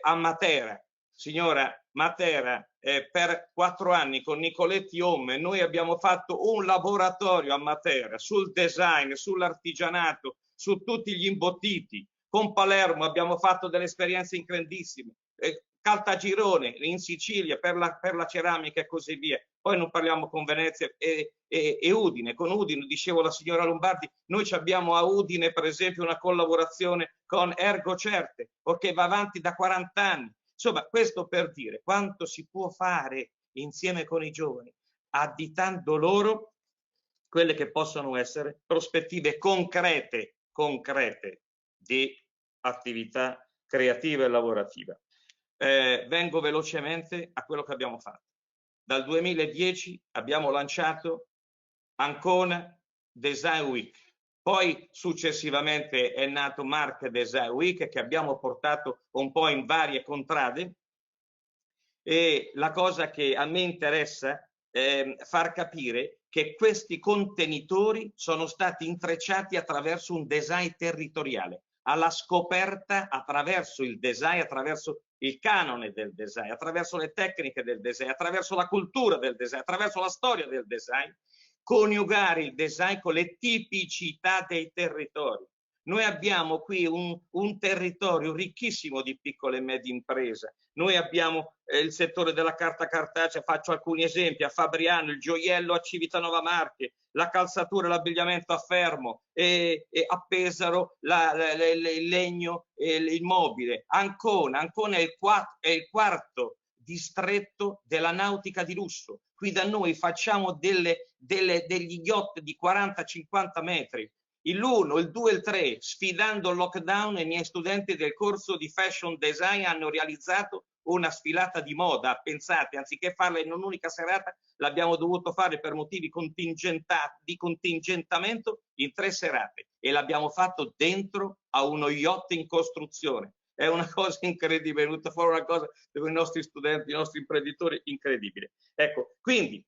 a Matera. Signora, Matera, per 4 anni con Nicoletti Home noi abbiamo fatto un laboratorio a Matera sul design, sull'artigianato, su tutti gli imbottiti. Con Palermo abbiamo fatto delle esperienze incredibili. Caltagirone in Sicilia per la ceramica e così via. Poi non parliamo con Venezia e Udine. Con Udine, dicevo la signora Lombardi, noi abbiamo a Udine per esempio una collaborazione con ErgoCerte, che va avanti da 40 anni. Insomma, questo per dire quanto si può fare insieme con i giovani, additando loro quelle che possono essere prospettive concrete di attività creativa e lavorativa. Vengo velocemente a quello che abbiamo fatto. Dal 2010 abbiamo lanciato Ancona Design Week, poi successivamente è nato Marche Design Week che abbiamo portato un po' in varie contrade, e la cosa che a me interessa è far capire che questi contenitori sono stati intrecciati attraverso un design territoriale, alla scoperta attraverso il design, attraverso il canone del design, attraverso le tecniche del design, attraverso la cultura del design, attraverso la storia del design, coniugare il design con le tipicità dei territori. Noi abbiamo qui un territorio ricchissimo di piccole e medie imprese. Noi abbiamo il settore della carta cartacea, faccio alcuni esempi, a Fabriano, il gioiello a Civitanova Marche, la calzatura e l'abbigliamento a Fermo, e a Pesaro il legno e il mobile. Ancona è il quarto distretto della nautica di lusso. Qui da noi facciamo degli yacht di 40-50 metri. L'1, il 2 e il 3, sfidando il lockdown, i miei studenti del corso di fashion design hanno realizzato una sfilata di moda. Pensate, anziché farla in un'unica serata, l'abbiamo dovuto fare per motivi di contingentamento in 3 serate, e l'abbiamo fatto dentro a uno yacht in costruzione. È una cosa incredibile, è venuta fuori una cosa per i nostri studenti, i nostri imprenditori, incredibile. Ecco, quindi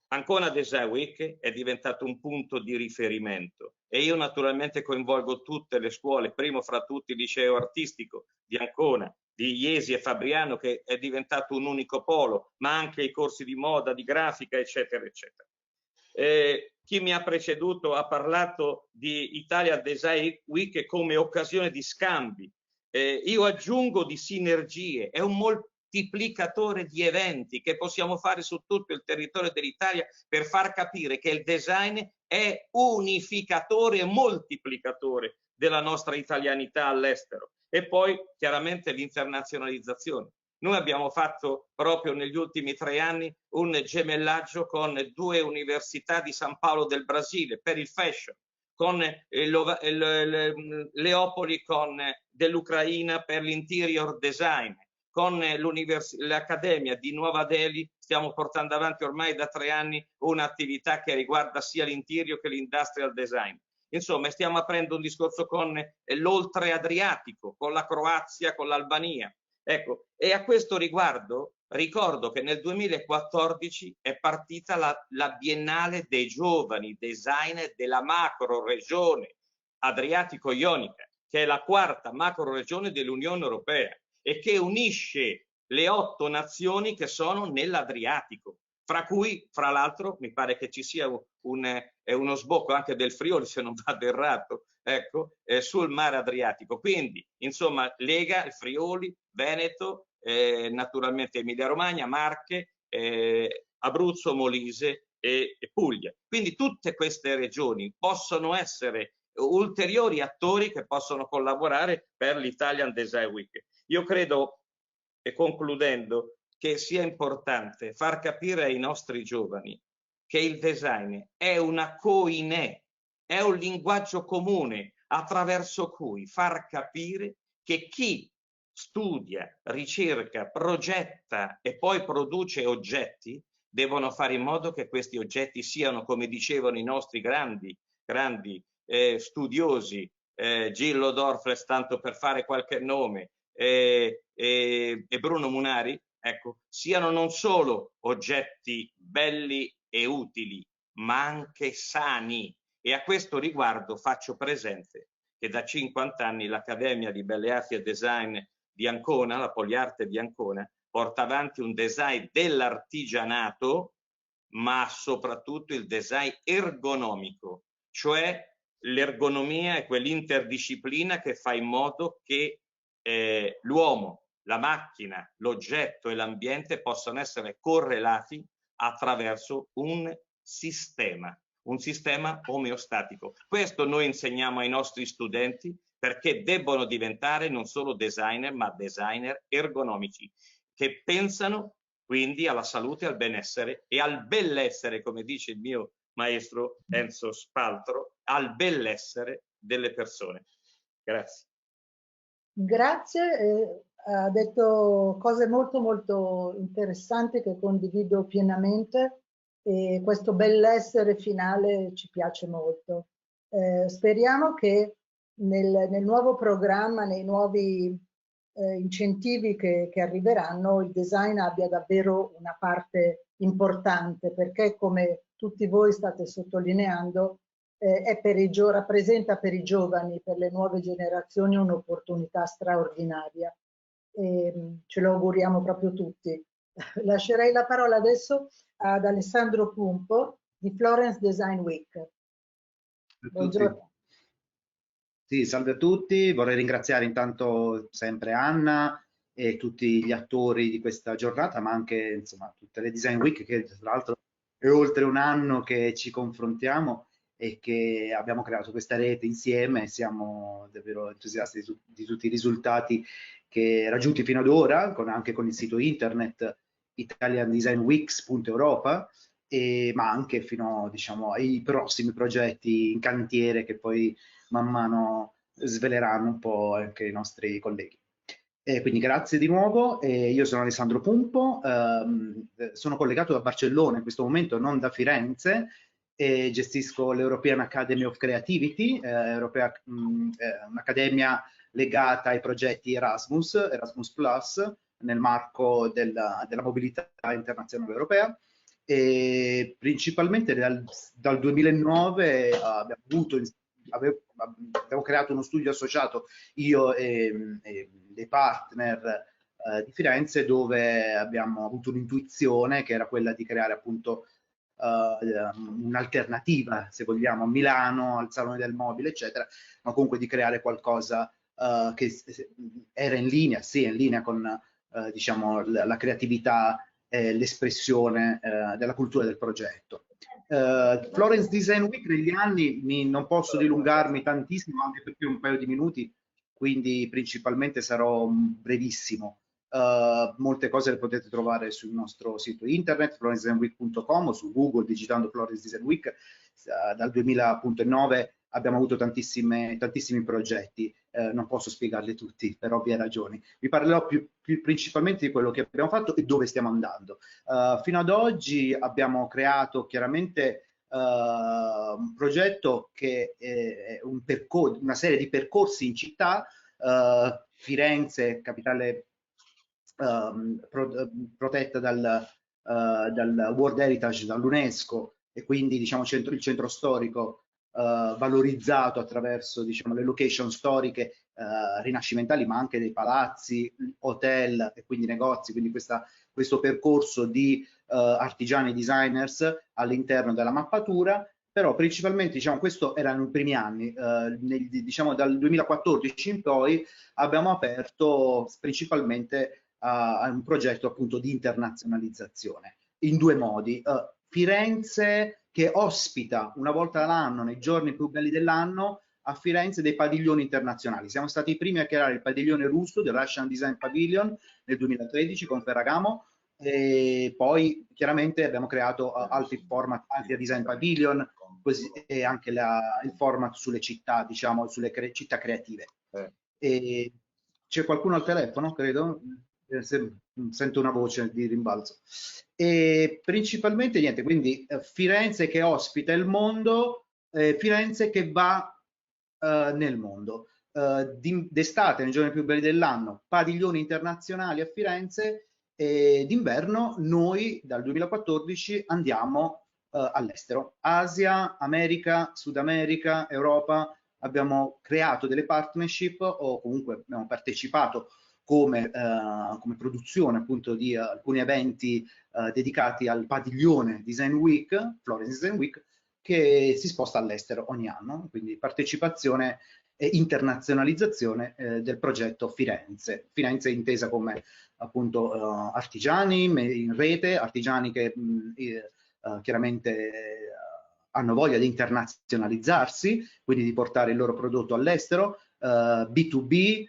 Ancona Design Week è diventato un punto di riferimento, e io naturalmente coinvolgo tutte le scuole, primo fra tutti il liceo artistico di Ancona, di Iesi e Fabriano, che è diventato un unico polo, ma anche i corsi di moda, di grafica, eccetera, eccetera. Chi mi ha preceduto ha parlato di Italia Design Week come occasione di scambi. Io aggiungo di sinergie, è un moltiplicatore di eventi che possiamo fare su tutto il territorio dell'Italia per far capire che il design è unificatore e moltiplicatore della nostra italianità all'estero. E poi chiaramente l'internazionalizzazione. Noi abbiamo fatto proprio negli ultimi 3 anni un gemellaggio con 2 università di San Paolo del Brasile per il fashion, con Leopoli, con dell'Ucraina per l'interior design, con l'Accademia di Nuova Delhi stiamo portando avanti ormai da 3 anni un'attività che riguarda sia l'interior che l'industrial design. Insomma, stiamo aprendo un discorso con l'oltre Adriatico, con la Croazia, con l'Albania. Ecco, e a questo riguardo ricordo che nel 2014 è partita la Biennale dei giovani designer della macro regione Adriatico-Ionica, che è la 4ª macro regione dell'Unione Europea e che unisce le 8 nazioni che sono nell'Adriatico, fra cui, fra l'altro, mi pare che ci sia uno sbocco anche del Friuli, se non vado errato, ecco, sul mare Adriatico. Quindi, insomma, lega il Friuli, Veneto, naturalmente Emilia-Romagna, Marche, Abruzzo, Molise e Puglia. Quindi tutte queste regioni possono essere ulteriori attori che possono collaborare per l'Italian Design Week. Io credo, e concludendo, che sia importante far capire ai nostri giovani che il design è una coinè, è un linguaggio comune attraverso cui far capire che chi studia, ricerca, progetta e poi produce oggetti devono fare in modo che questi oggetti siano, come dicevano i nostri grandi studiosi, Gillo Dorfles, tanto per fare qualche nome, e Bruno Munari, ecco, siano non solo oggetti belli e utili, ma anche sani. E a questo riguardo faccio presente che da 50 anni l'Accademia di Belle Arti e Design di Ancona, la Poliarte di Ancona, porta avanti un design dell'artigianato, ma soprattutto il design ergonomico, cioè l'ergonomia è quell'interdisciplina che fa in modo che l'uomo, la macchina, l'oggetto e l'ambiente possano essere correlati attraverso un sistema omeostatico. Questo noi insegniamo ai nostri studenti, perché debbono diventare non solo designer, ma designer ergonomici, che pensano quindi alla salute, al benessere e al bellessere, come dice il mio maestro Enzo Spaltro, al bellessere delle persone. Grazie. Grazie, ha detto cose molto molto interessanti che condivido pienamente e questo bellessere finale ci piace molto. Speriamo che nel nuovo programma, nei nuovi incentivi che arriveranno, il design abbia davvero una parte importante, perché come tutti voi state sottolineando, rappresenta per i giovani, per le nuove generazioni, un'opportunità straordinaria. Ce lo auguriamo proprio tutti. Lascerei la parola adesso ad Alessandro Pumpo di Florence Design Week. Buongiorno. Sì, salve a tutti. Vorrei ringraziare intanto sempre Anna e tutti gli attori di questa giornata, ma anche insomma tutte le Design Week, che tra l'altro è oltre un anno che ci confrontiamo e che abbiamo creato questa rete insieme. Siamo davvero entusiasti di tutti i risultati che raggiunti fino ad ora, anche con il sito internet italiandesignweeks.europa, ma anche fino, diciamo, ai prossimi progetti in cantiere che poi man mano sveleranno un po' anche i nostri colleghi. Quindi grazie di nuovo. Io sono Alessandro Pumpo, sono collegato da Barcellona in questo momento, non da Firenze, e gestisco l'European Academy of Creativity, un'accademia legata ai progetti Erasmus Plus, nel marco della mobilità internazionale europea. E principalmente dal 2009 abbiamo creato uno studio associato, io e dei partner di Firenze, dove abbiamo avuto un'intuizione che era quella di creare appunto un'alternativa, se vogliamo, a Milano, al Salone del Mobile, eccetera, ma comunque di creare qualcosa che era in linea con diciamo la creatività e l'espressione della cultura del progetto. Florence Design Week negli anni, non posso dilungarmi tantissimo, anche perché un paio di minuti, quindi principalmente sarò brevissimo. Molte cose le potete trovare sul nostro sito internet florencedesignweek.com o su Google digitando Florence Design Week. Dal 2009 abbiamo avuto tantissimi progetti, non posso spiegarli tutti per ovvie ragioni. Vi parlerò principalmente di quello che abbiamo fatto e dove stiamo andando. Fino ad oggi abbiamo creato chiaramente un progetto che è una serie di percorsi in città, Firenze, capitale protetta dal World Heritage, dall'UNESCO, e quindi diciamo il centro storico valorizzato attraverso diciamo le location storiche rinascimentali, ma anche dei palazzi, hotel e quindi negozi, quindi questo percorso di artigiani e designers all'interno della mappatura. Però principalmente diciamo questo erano i primi anni, diciamo dal 2014 in poi abbiamo aperto principalmente a un progetto appunto di internazionalizzazione in due modi. Firenze, che ospita una volta all'anno, nei giorni più belli dell'anno, a Firenze dei padiglioni internazionali. Siamo stati i primi a creare il padiglione russo, del Russian Design Pavilion, nel 2013 con Ferragamo, e poi chiaramente abbiamo creato altri format, altri design pavilion, così, e anche il format sulle città, diciamo, sulle città creative. C'è qualcuno al telefono, credo? Sento una voce di rimbalzo. E principalmente niente, quindi Firenze che ospita il mondo, Firenze che va nel mondo. D'estate, nei giorni più belli dell'anno, padiglioni internazionali a Firenze, e d'inverno noi dal 2014 andiamo all'estero, Asia, America, Sud America, Europa. Abbiamo creato delle partnership o comunque abbiamo partecipato come produzione appunto di alcuni eventi dedicati al padiglione Design Week, Florence Design Week, che si sposta all'estero ogni anno, quindi partecipazione e internazionalizzazione del progetto Firenze. Firenze intesa come appunto artigiani in rete, artigiani che chiaramente hanno voglia di internazionalizzarsi, quindi di portare il loro prodotto all'estero, B2B,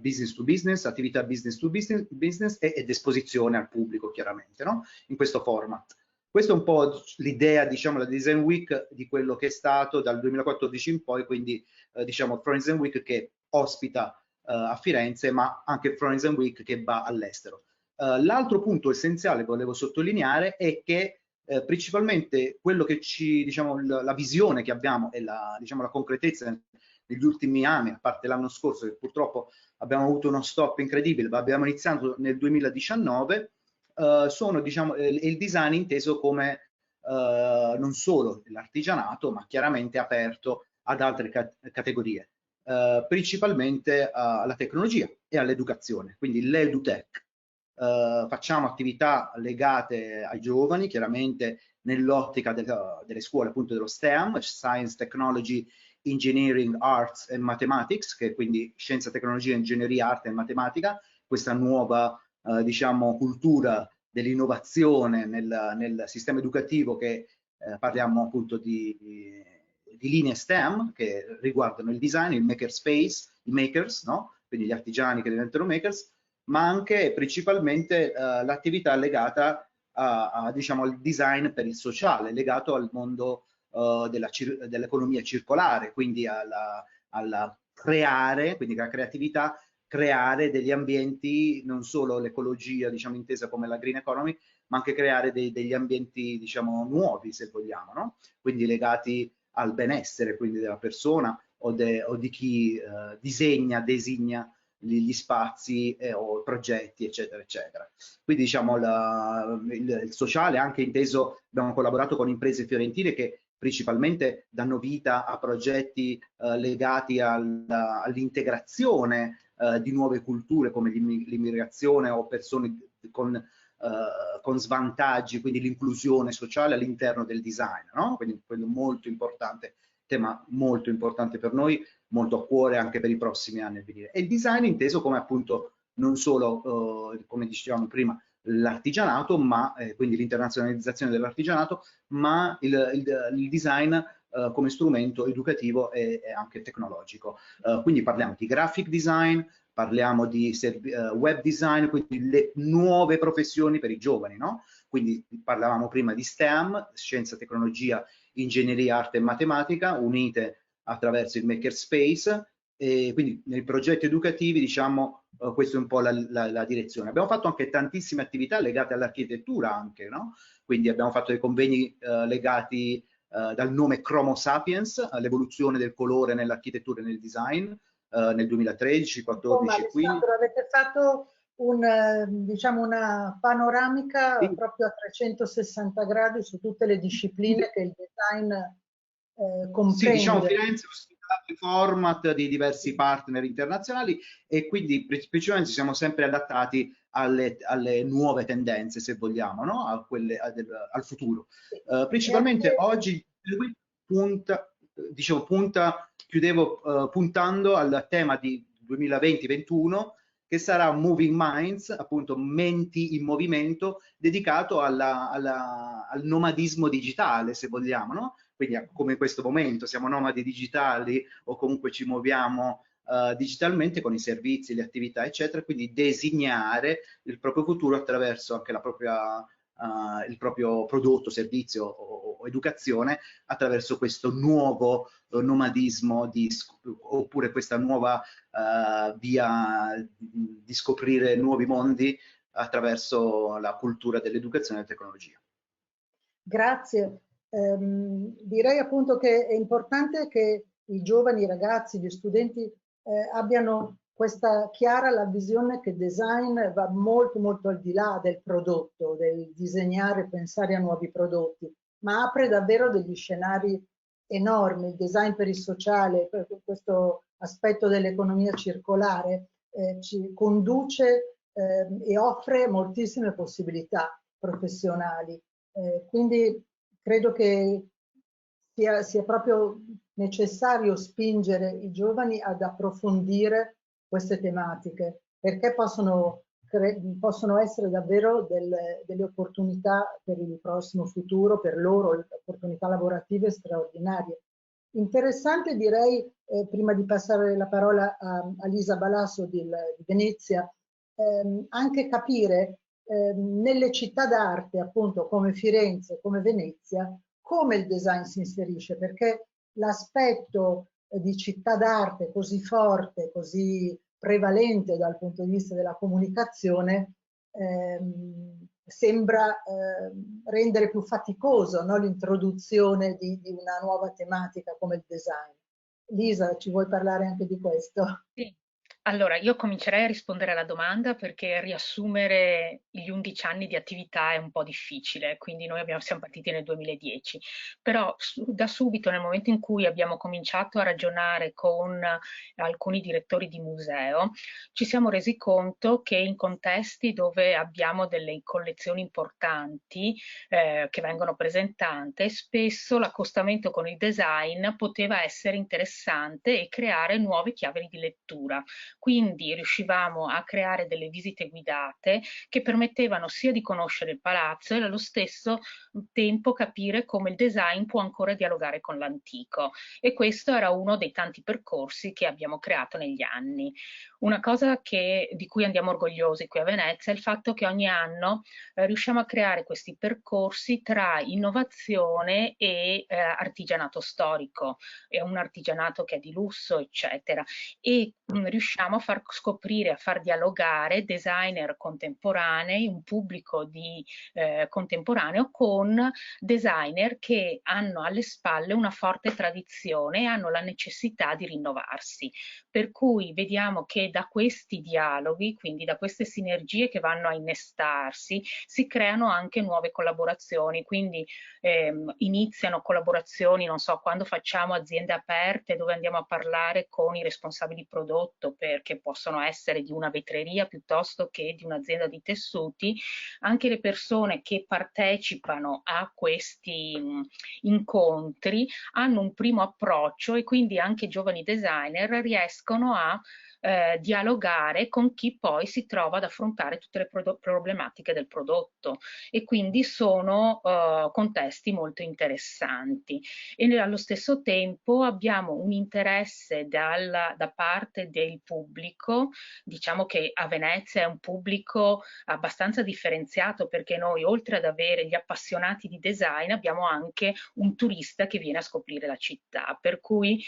business to business, attività business to business ed esposizione al pubblico chiaramente, no? In questo format. Questa è un po' l'idea, diciamo, la Design Week di quello che è stato dal 2014 in poi, quindi diciamo Florence Design Week che ospita a Firenze, ma anche Florence Design Week che va all'estero. L'altro punto essenziale che volevo sottolineare è che principalmente quello che diciamo, la visione che abbiamo e diciamo, la concretezza negli ultimi anni, a parte l'anno scorso che purtroppo abbiamo avuto uno stop incredibile, ma abbiamo iniziato nel 2019, sono diciamo, il design inteso come non solo l'artigianato, ma chiaramente aperto ad altre categorie, principalmente alla tecnologia e all'educazione, quindi l'EduTech. Facciamo attività legate ai giovani, chiaramente nell'ottica delle scuole appunto dello STEM, Science, Technology, Engineering, Arts e Mathematics, che è quindi scienza, tecnologia, ingegneria, arte e matematica, questa nuova diciamo cultura dell'innovazione nel sistema educativo che parliamo appunto di linee STEM che riguardano il design, il makerspace, i makers, no? Quindi gli artigiani che diventano makers, ma anche e principalmente l'attività legata diciamo, al design per il sociale, legato al mondo dell'economia circolare, quindi alla creare, quindi la creatività, creare degli ambienti, non solo l'ecologia, diciamo, intesa come la green economy, ma anche creare degli ambienti, diciamo, nuovi, se vogliamo, no? Quindi legati al benessere, quindi della persona o di chi designa gli spazi o progetti, eccetera, eccetera. Quindi diciamo il sociale anche inteso, abbiamo collaborato con imprese fiorentine che principalmente danno vita a progetti legati all'integrazione di nuove culture come l'immigrazione o persone con svantaggi, quindi l'inclusione sociale all'interno del design, no? Quindi quello molto importante, tema molto importante per noi, molto a cuore anche per i prossimi anni a venire. E il design inteso come appunto non solo, come dicevamo prima, l'artigianato, ma quindi l'internazionalizzazione dell'artigianato, ma il design come strumento educativo e anche tecnologico. Quindi parliamo di graphic design, parliamo di web design, quindi le nuove professioni per i giovani, no? Quindi parlavamo prima di STEM, scienza, tecnologia, ingegneria, arte e matematica, unite attraverso il makerspace, e quindi nei progetti educativi, diciamo, questa è un po' la direzione. Abbiamo fatto anche tantissime attività legate all'architettura anche, no? Quindi abbiamo fatto dei convegni legati dal nome Chromo Sapiens all'evoluzione del colore nell'architettura e nel design nel 2013, 14 e 15. Avete fatto diciamo una panoramica proprio a 360 gradi su tutte le discipline che il design comprende. Sì, diciamo Firenze ha ospitato i format di diversi partner internazionali e quindi principalmente ci siamo sempre adattati alle nuove tendenze, se vogliamo, no? Al futuro. Principalmente oggi chiudevo puntando al tema di 2020-21, che sarà Moving Minds, appunto menti in movimento, dedicato al nomadismo digitale, se vogliamo, no? Quindi come in questo momento siamo nomadi digitali o comunque ci muoviamo digitalmente con i servizi, le attività, eccetera, quindi designare il proprio futuro attraverso anche il proprio prodotto, servizio o educazione, attraverso questo nuovo nomadismo oppure questa nuova via di scoprire nuovi mondi attraverso la cultura dell'educazione e della tecnologia. Grazie. Direi appunto che è importante che i giovani, i ragazzi, gli studenti abbiano questa chiara la visione che il design va molto molto al di là del prodotto, del disegnare, pensare a nuovi prodotti, ma apre davvero degli scenari enormi. Il design per il sociale, per questo aspetto dell'economia circolare, ci conduce e offre moltissime possibilità professionali. Quindi credo che sia proprio necessario spingere i giovani ad approfondire queste tematiche, perché possono essere davvero delle opportunità per il prossimo futuro, per loro, opportunità lavorative straordinarie. Interessante, direi, prima di passare la parola a Lisa Balasso di Venezia, anche capire nelle città d'arte, appunto come Firenze, come Venezia, come il design si inserisce, perché l'aspetto di città d'arte così forte, così prevalente dal punto di vista della comunicazione, sembra rendere più faticoso, no, l'introduzione di una nuova tematica come il design. Lisa, ci vuoi parlare anche di questo? Sì. Allora, io comincerei a rispondere alla domanda perché riassumere gli 11 anni di attività è un po' difficile, quindi noi siamo partiti nel 2010, però da subito, nel momento in cui abbiamo cominciato a ragionare con alcuni direttori di museo, ci siamo resi conto che in contesti dove abbiamo delle collezioni importanti che vengono presentate, spesso l'accostamento con il design poteva essere interessante e creare nuove chiavi di lettura. Quindi riuscivamo a creare delle visite guidate che permettevano sia di conoscere il palazzo e allo stesso tempo capire come il design può ancora dialogare con l'antico. E questo era uno dei tanti percorsi che abbiamo creato negli anni. Una cosa di cui andiamo orgogliosi qui a Venezia è il fatto che ogni anno riusciamo a creare questi percorsi tra innovazione e artigianato storico. È un artigianato che è di lusso, eccetera. E riusciamo a far scoprire, a far dialogare designer contemporanei, un pubblico contemporaneo con designer che hanno alle spalle una forte tradizione e hanno la necessità di rinnovarsi. Per cui vediamo che da questi dialoghi, quindi da queste sinergie che vanno a innestarsi, si creano anche nuove collaborazioni, quindi iniziano collaborazioni, non so, quando facciamo aziende aperte dove andiamo a parlare con i responsabili prodotto, perché possono essere di una vetreria piuttosto che di un'azienda di tessuti, anche le persone che partecipano a questi incontri hanno un primo approccio e quindi anche i giovani designer riescono a dialogare con chi poi si trova ad affrontare tutte le problematiche del prodotto, e quindi sono contesti molto interessanti. E allo stesso tempo abbiamo un interesse da parte del pubblico. Diciamo che a Venezia è un pubblico abbastanza differenziato, perché noi, oltre ad avere gli appassionati di design, abbiamo anche un turista che viene a scoprire la città, per cui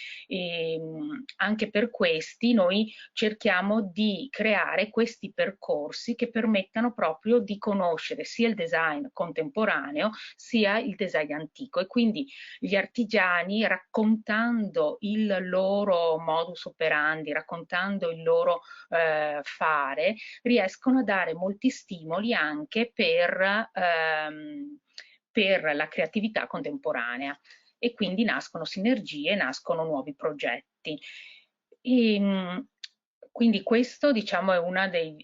anche per questi noi cerchiamo di creare questi percorsi che permettano proprio di conoscere sia il design contemporaneo sia il design antico, e quindi gli artigiani, raccontando il loro modus operandi, raccontando il loro fare, riescono a dare molti stimoli anche per la creatività contemporanea, e quindi nascono sinergie, nascono nuovi progetti. Quindi questo, diciamo, è uno dei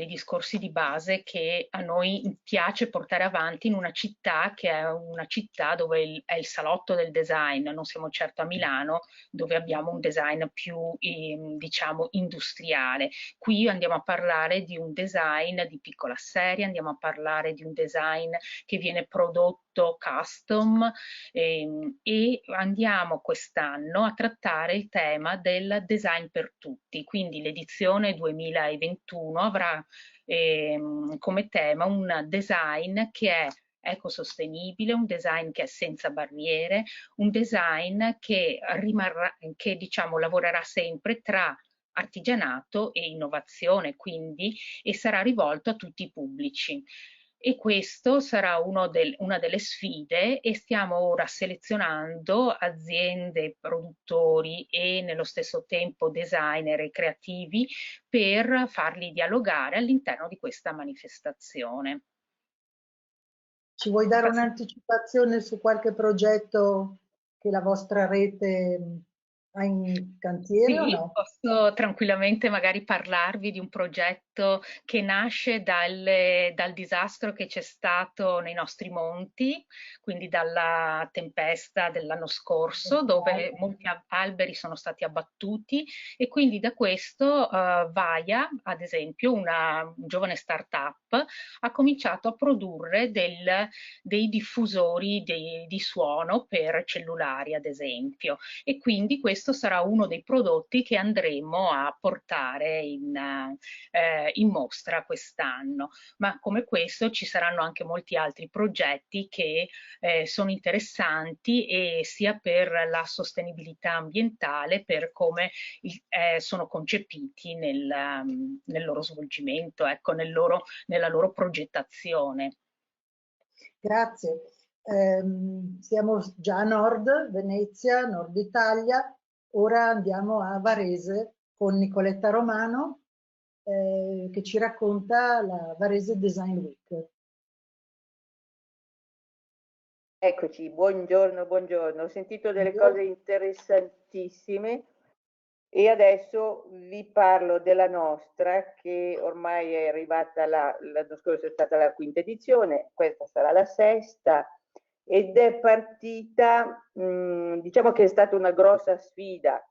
discorsi di base che a noi piace portare avanti in una città che è una città dove è il salotto del design. Non siamo certo a Milano, dove abbiamo un design più, diciamo, industriale. Qui andiamo a parlare di un design di piccola serie, andiamo a parlare di un design che viene prodotto custom, e andiamo quest'anno a trattare il tema del design per tutti. Quindi l'edizione 2021 avrà come tema un design che è ecosostenibile, un design che è senza barriere, un design che diciamo lavorerà sempre tra artigianato e innovazione, quindi, e sarà rivolto a tutti i pubblici. E questo sarà una delle sfide, e stiamo ora selezionando aziende, produttori e nello stesso tempo designer e creativi per farli dialogare all'interno di questa manifestazione. Ci vuoi dare un'anticipazione su qualche progetto che la vostra rete ha in cantiere o no? Posso tranquillamente magari parlarvi di un progetto che nasce dal disastro che c'è stato nei nostri monti, quindi dalla tempesta dell'anno scorso, dove molti alberi sono stati abbattuti, e quindi da questo Vaia, ad esempio, una giovane startup, ha cominciato a produrre dei diffusori di suono per cellulari, ad esempio, e quindi questo sarà uno dei prodotti che andremo a portare in mostra quest'anno. Ma come questo ci saranno anche molti altri progetti che sono interessanti, e sia per la sostenibilità ambientale, per come sono concepiti nel loro svolgimento, ecco, nella loro progettazione. Grazie. Siamo già a nord, Venezia, nord Italia. Ora andiamo a Varese con Nicoletta Romano, che ci racconta la Varese Design Week. Eccoci, buongiorno, buongiorno. Ho sentito delle cose interessantissime e adesso vi parlo della nostra, che ormai è arrivata, l'anno scorso è stata la 5ª edizione, questa sarà la 6ª, ed è partita, diciamo che è stata una grossa sfida,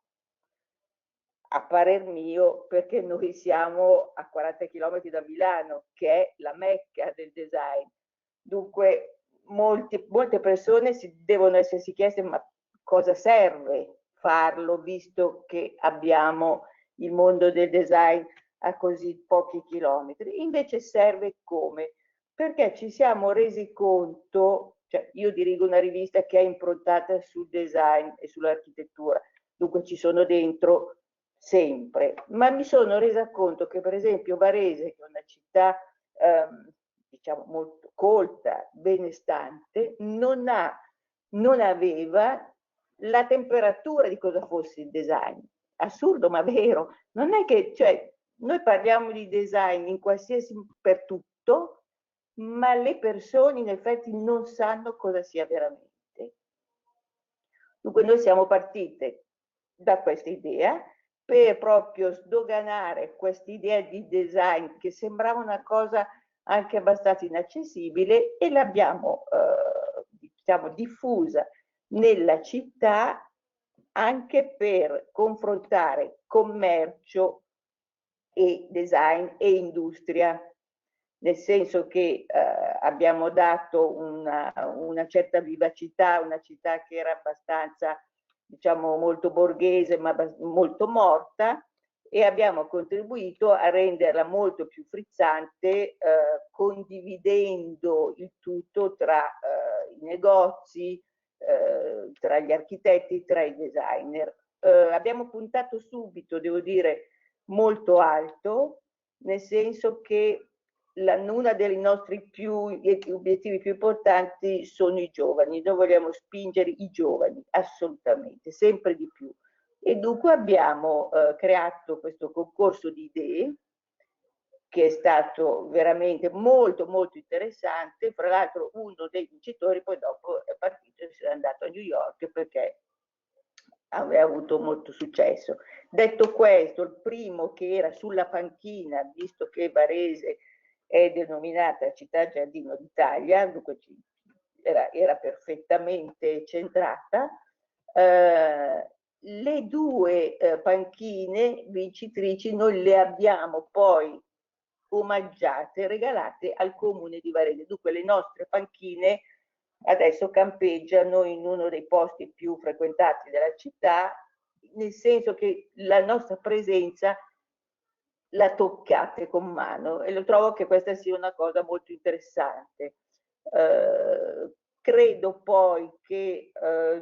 a parer mio, perché noi siamo a 40 km da Milano, che è la mecca del design. Dunque molte persone devono essersi chieste: ma cosa serve farlo, visto che abbiamo il mondo del design a così pochi chilometri? Invece serve come? Perché ci siamo resi conto, cioè io dirigo una rivista che è improntata sul design e sull'architettura, dunque ci sono dentro sempre, ma mi sono resa conto che per esempio Varese, che è una città diciamo molto colta, benestante, non aveva la temperatura di cosa fosse il design. Assurdo ma vero, non è che, cioè, noi parliamo di design in qualsiasi, per tutto, ma le persone in effetti non sanno cosa sia veramente. Dunque noi siamo partite da questa idea per proprio sdoganare questa idea di design che sembrava una cosa anche abbastanza inaccessibile, e l'abbiamo diciamo diffusa nella città, anche per confrontare commercio, e design e industria, nel senso che abbiamo dato una certa vivacità a una città che era abbastanza, diciamo, molto borghese ma molto morta, e abbiamo contribuito a renderla molto più frizzante, condividendo il tutto tra i negozi, tra gli architetti, tra i designer. Abbiamo puntato subito, devo dire, molto alto, nel senso che uno dei nostri obiettivi più importanti sono i giovani. Noi vogliamo spingere i giovani, assolutamente, sempre di più. E dunque abbiamo creato questo concorso di idee, che è stato veramente molto molto interessante. Fra l'altro uno dei vincitori poi dopo è partito e se n'è andato a New York perché aveva avuto molto successo. Detto questo, il primo, che era sulla panchina, visto che Varese è denominata città giardino d'Italia, dunque era perfettamente centrata. Le due panchine vincitrici noi le abbiamo poi omaggiate, regalate al comune di Varese. Dunque le nostre panchine adesso campeggiano in uno dei posti più frequentati della città, nel senso che la nostra presenza la toccate con mano, e lo trovo che questa sia una cosa molto interessante. Credo poi che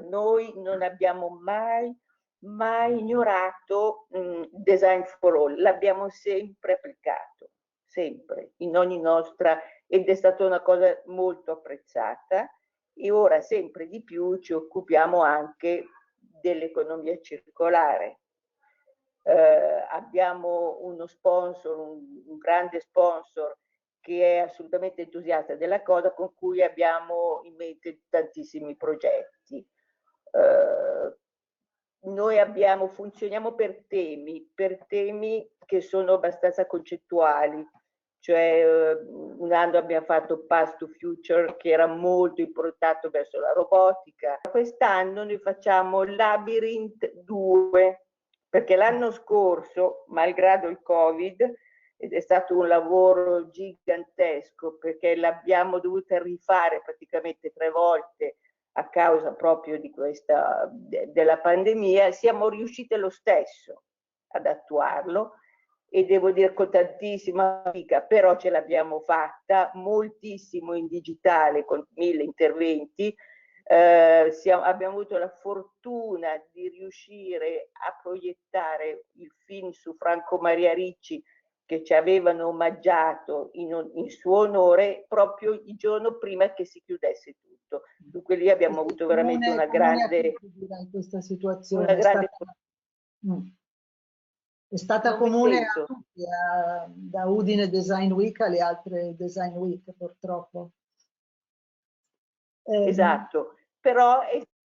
noi non abbiamo mai ignorato Design for All, l'abbiamo sempre applicato, sempre, in ogni nostra, ed è stata una cosa molto apprezzata, e ora sempre di più ci occupiamo anche dell'economia circolare. Abbiamo uno sponsor, un grande sponsor che è assolutamente entusiasta della cosa, con cui abbiamo in mente tantissimi progetti. Noi funzioniamo per temi che sono abbastanza concettuali, cioè un anno abbiamo fatto Path to Future, che era molto improntato verso la robotica. Quest'anno noi facciamo Labyrinth 2, perché l'anno scorso, malgrado il Covid, ed è stato un lavoro gigantesco, perché l'abbiamo dovuta rifare praticamente 3 volte a causa proprio di questa, della pandemia, siamo riuscite lo stesso ad attuarlo, e devo dire con tantissima fatica, però ce l'abbiamo fatta, moltissimo in digitale, con 1000 interventi. Abbiamo avuto la fortuna di riuscire a proiettare il film su Franco Maria Ricci, che ci avevano omaggiato in suo onore proprio il giorno prima che si chiudesse tutto. Dunque lì abbiamo avuto veramente una grande... in questa situazione. È stata comune a tutti, da Udine Design Week alle altre Design Week, purtroppo. Esatto, però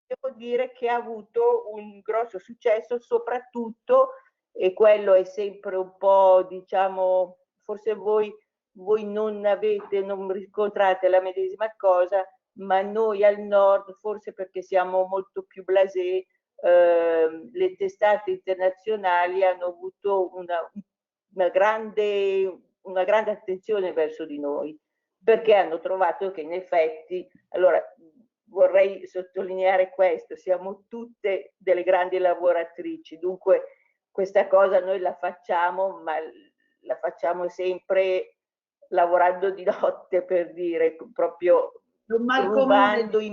devo dire che ha avuto un grosso successo, soprattutto, e quello è sempre un po', diciamo, forse voi non riscontrate la medesima cosa, ma noi al nord, forse perché siamo molto più blasé, le testate internazionali hanno avuto una grande attenzione verso di noi, perché hanno trovato che in effetti, allora vorrei sottolineare questo, siamo tutte delle grandi lavoratrici, dunque questa cosa noi la facciamo, ma la facciamo sempre lavorando di notte, per dire, proprio rubando in...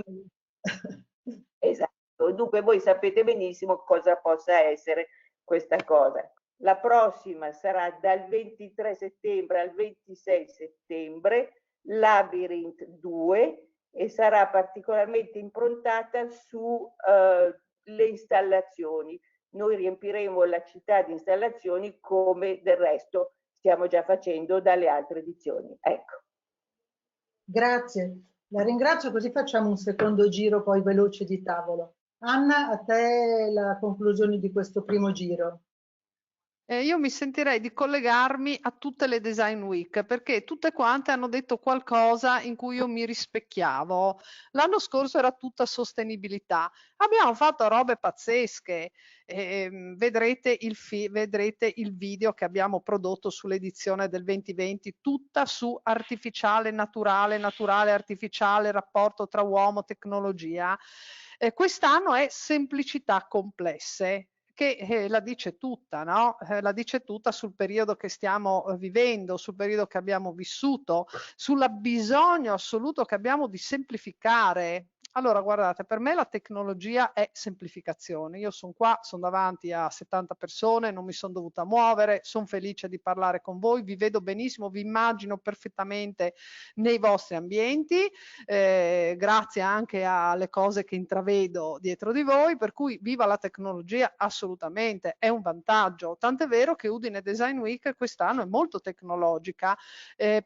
Esatto. Dunque voi sapete benissimo cosa possa essere questa cosa. La prossima sarà dal 23 settembre al 26 settembre, Labyrinth 2, e sarà particolarmente improntata sulle installazioni. Noi riempiremo la città di installazioni, come del resto stiamo già facendo dalle altre edizioni. Ecco. Grazie, la ringrazio, così facciamo un secondo giro poi veloce di tavolo. Anna, a te la conclusione di questo primo giro. Io mi sentirei di collegarmi a tutte le Design Week, perché tutte quante hanno detto qualcosa in cui io mi rispecchiavo. L'anno scorso era tutta sostenibilità. Abbiamo fatto robe pazzesche. Vedrete il video che abbiamo prodotto sull'edizione del 2020, tutta su artificiale, naturale, naturale, artificiale, rapporto tra uomo e tecnologia. Quest'anno è semplicità complesse, che la dice tutta, no? La dice tutta sul periodo che stiamo vivendo, sul periodo che abbiamo vissuto, sul bisogno assoluto che abbiamo di semplificare. Allora, guardate, per me la tecnologia è semplificazione. Io sono qua, sono davanti a 70 persone, non mi sono dovuta muovere, sono felice di parlare con voi, vi vedo benissimo, vi immagino perfettamente nei vostri ambienti, grazie anche alle cose che intravedo dietro di voi, per cui viva la tecnologia, assolutamente, è un vantaggio. Tant'è vero che Udine Design Week quest'anno è molto tecnologica,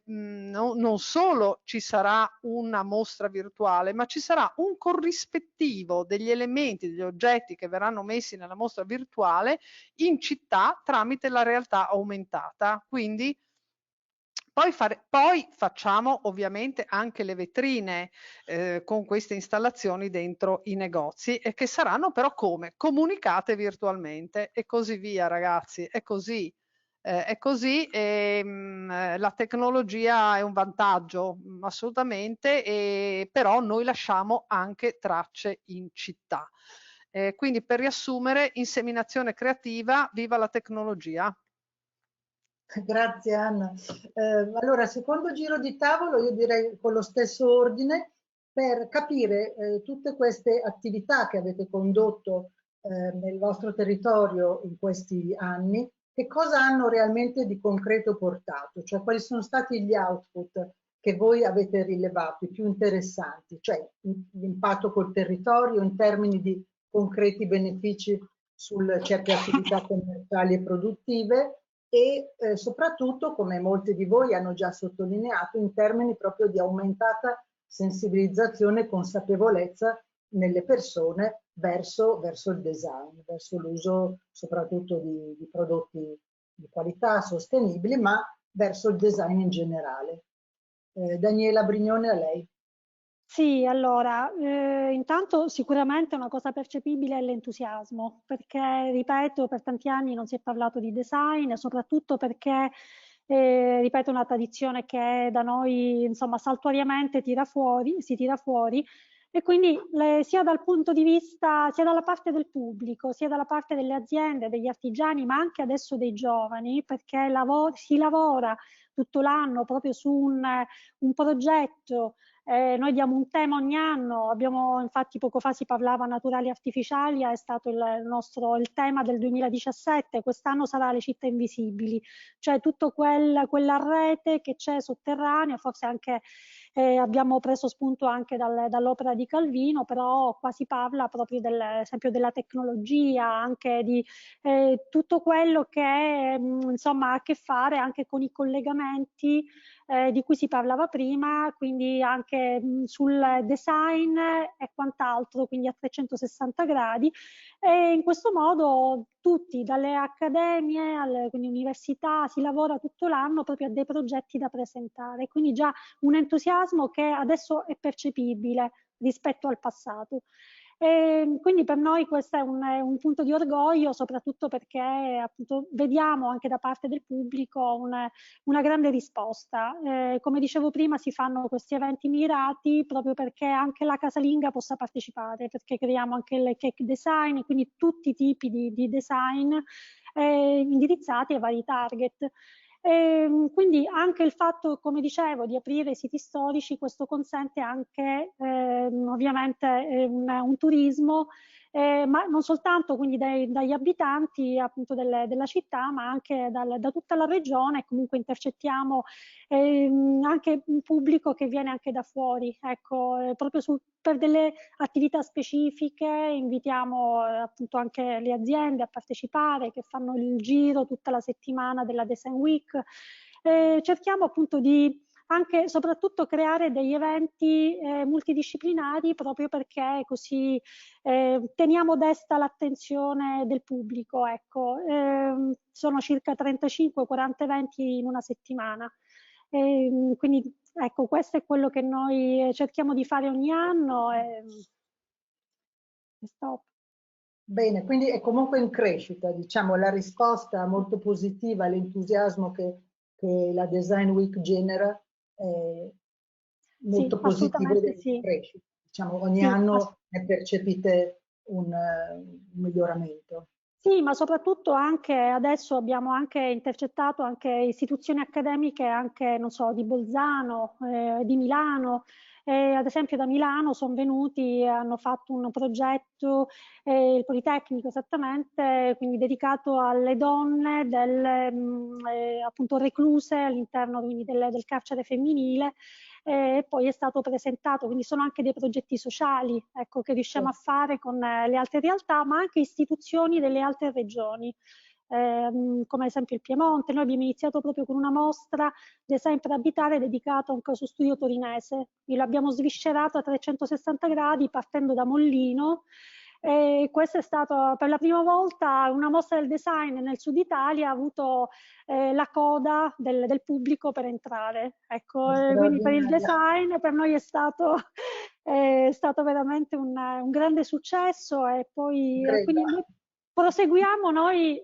non solo ci sarà una mostra virtuale, ma ci sarà un corrispettivo degli elementi, degli oggetti che verranno messi nella mostra virtuale in città tramite la realtà aumentata. Quindi poi facciamo ovviamente anche le vetrine con queste installazioni dentro i negozi, e che saranno però come? Comunicate virtualmente e così via, ragazzi, è così. È così, la tecnologia è un vantaggio assolutamente, però noi lasciamo anche tracce in città. Quindi per riassumere, inseminazione creativa, viva la tecnologia! Grazie Anna. Allora, secondo giro di tavolo, io direi con lo stesso ordine, per capire tutte queste attività che avete condotto nel vostro territorio in questi anni, che cosa hanno realmente di concreto portato, cioè quali sono stati gli output che voi avete rilevato, i più interessanti, cioè l'impatto col territorio in termini di concreti benefici su certe attività commerciali e produttive, e soprattutto, come molti di voi hanno già sottolineato, in termini proprio di aumentata sensibilizzazione e consapevolezza nelle persone verso il design, verso l'uso soprattutto di prodotti di qualità sostenibili, ma verso il design in generale. Daniela Brignone, a lei. Sì, allora, intanto sicuramente una cosa percepibile è l'entusiasmo, perché, ripeto, per tanti anni non si è parlato di design, soprattutto perché, ripeto, è una tradizione che da noi, insomma, saltuariamente si tira fuori, e quindi sia dal punto di vista, sia dalla parte del pubblico, sia dalla parte delle aziende, degli artigiani, ma anche adesso dei giovani, perché si lavora tutto l'anno proprio su un progetto. Noi diamo un tema ogni anno, infatti poco fa si parlava naturali artificiali, è stato il tema del 2017, quest'anno sarà le città invisibili, cioè tutto quella rete che c'è sotterranea, forse anche abbiamo preso spunto anche dall'opera di Calvino, però qua si parla proprio esempio della tecnologia, anche di tutto quello che insomma ha a che fare anche con i collegamenti di cui si parlava prima, quindi anche sul design e quant'altro, quindi a 360 gradi, e in questo modo tutti, dalle accademie alle quindi università, si lavora tutto l'anno proprio a dei progetti da presentare, quindi già un entusiasmo che adesso è percepibile rispetto al passato. Quindi per noi questo è un punto di orgoglio, soprattutto perché appunto vediamo anche da parte del pubblico una grande risposta. Come dicevo prima, si fanno questi eventi mirati proprio perché anche la casalinga possa partecipare, perché creiamo anche il cake design, quindi tutti i tipi di design indirizzati ai vari target. Quindi anche il fatto, come dicevo, di aprire i siti storici, questo consente anche ovviamente un turismo, ma non soltanto quindi dagli abitanti appunto della città, ma anche da tutta la regione. Comunque intercettiamo anche un pubblico che viene anche da fuori, ecco, proprio per delle attività specifiche invitiamo appunto anche le aziende a partecipare, che fanno il giro tutta la settimana della Design Week. Cerchiamo appunto di anche soprattutto creare degli eventi multidisciplinari, proprio perché così teniamo desta l'attenzione del pubblico. Ecco. Sono circa 35-40 eventi in una settimana. Quindi ecco, questo è quello che noi cerchiamo di fare ogni anno. Stop. Bene, quindi è comunque in crescita, diciamo, la risposta molto positiva all'entusiasmo che la Design Week genera è molto sì, positivo ed è in sì. crescita. Diciamo, ogni sì, anno ne percepite un miglioramento. Sì, ma soprattutto anche adesso abbiamo anche intercettato anche istituzioni accademiche, anche non so, di Bolzano, di Milano. Ad esempio da Milano sono venuti, hanno fatto un progetto, il Politecnico esattamente, quindi dedicato alle donne appunto recluse all'interno del carcere femminile. E poi è stato presentato, quindi sono anche dei progetti sociali, ecco, che riusciamo a fare con le altre realtà, ma anche istituzioni delle altre regioni, come ad esempio il Piemonte. Noi abbiamo iniziato proprio con una mostra Design per abitare dedicata a un caso studio torinese, l'abbiamo sviscerato a 360 gradi partendo da Mollino. E questa è stata per la prima volta una mostra del design nel sud Italia, ha avuto la coda del pubblico per entrare. Ecco, quindi per il design per noi è stato veramente un grande successo, e poi quindi noi proseguiamo noi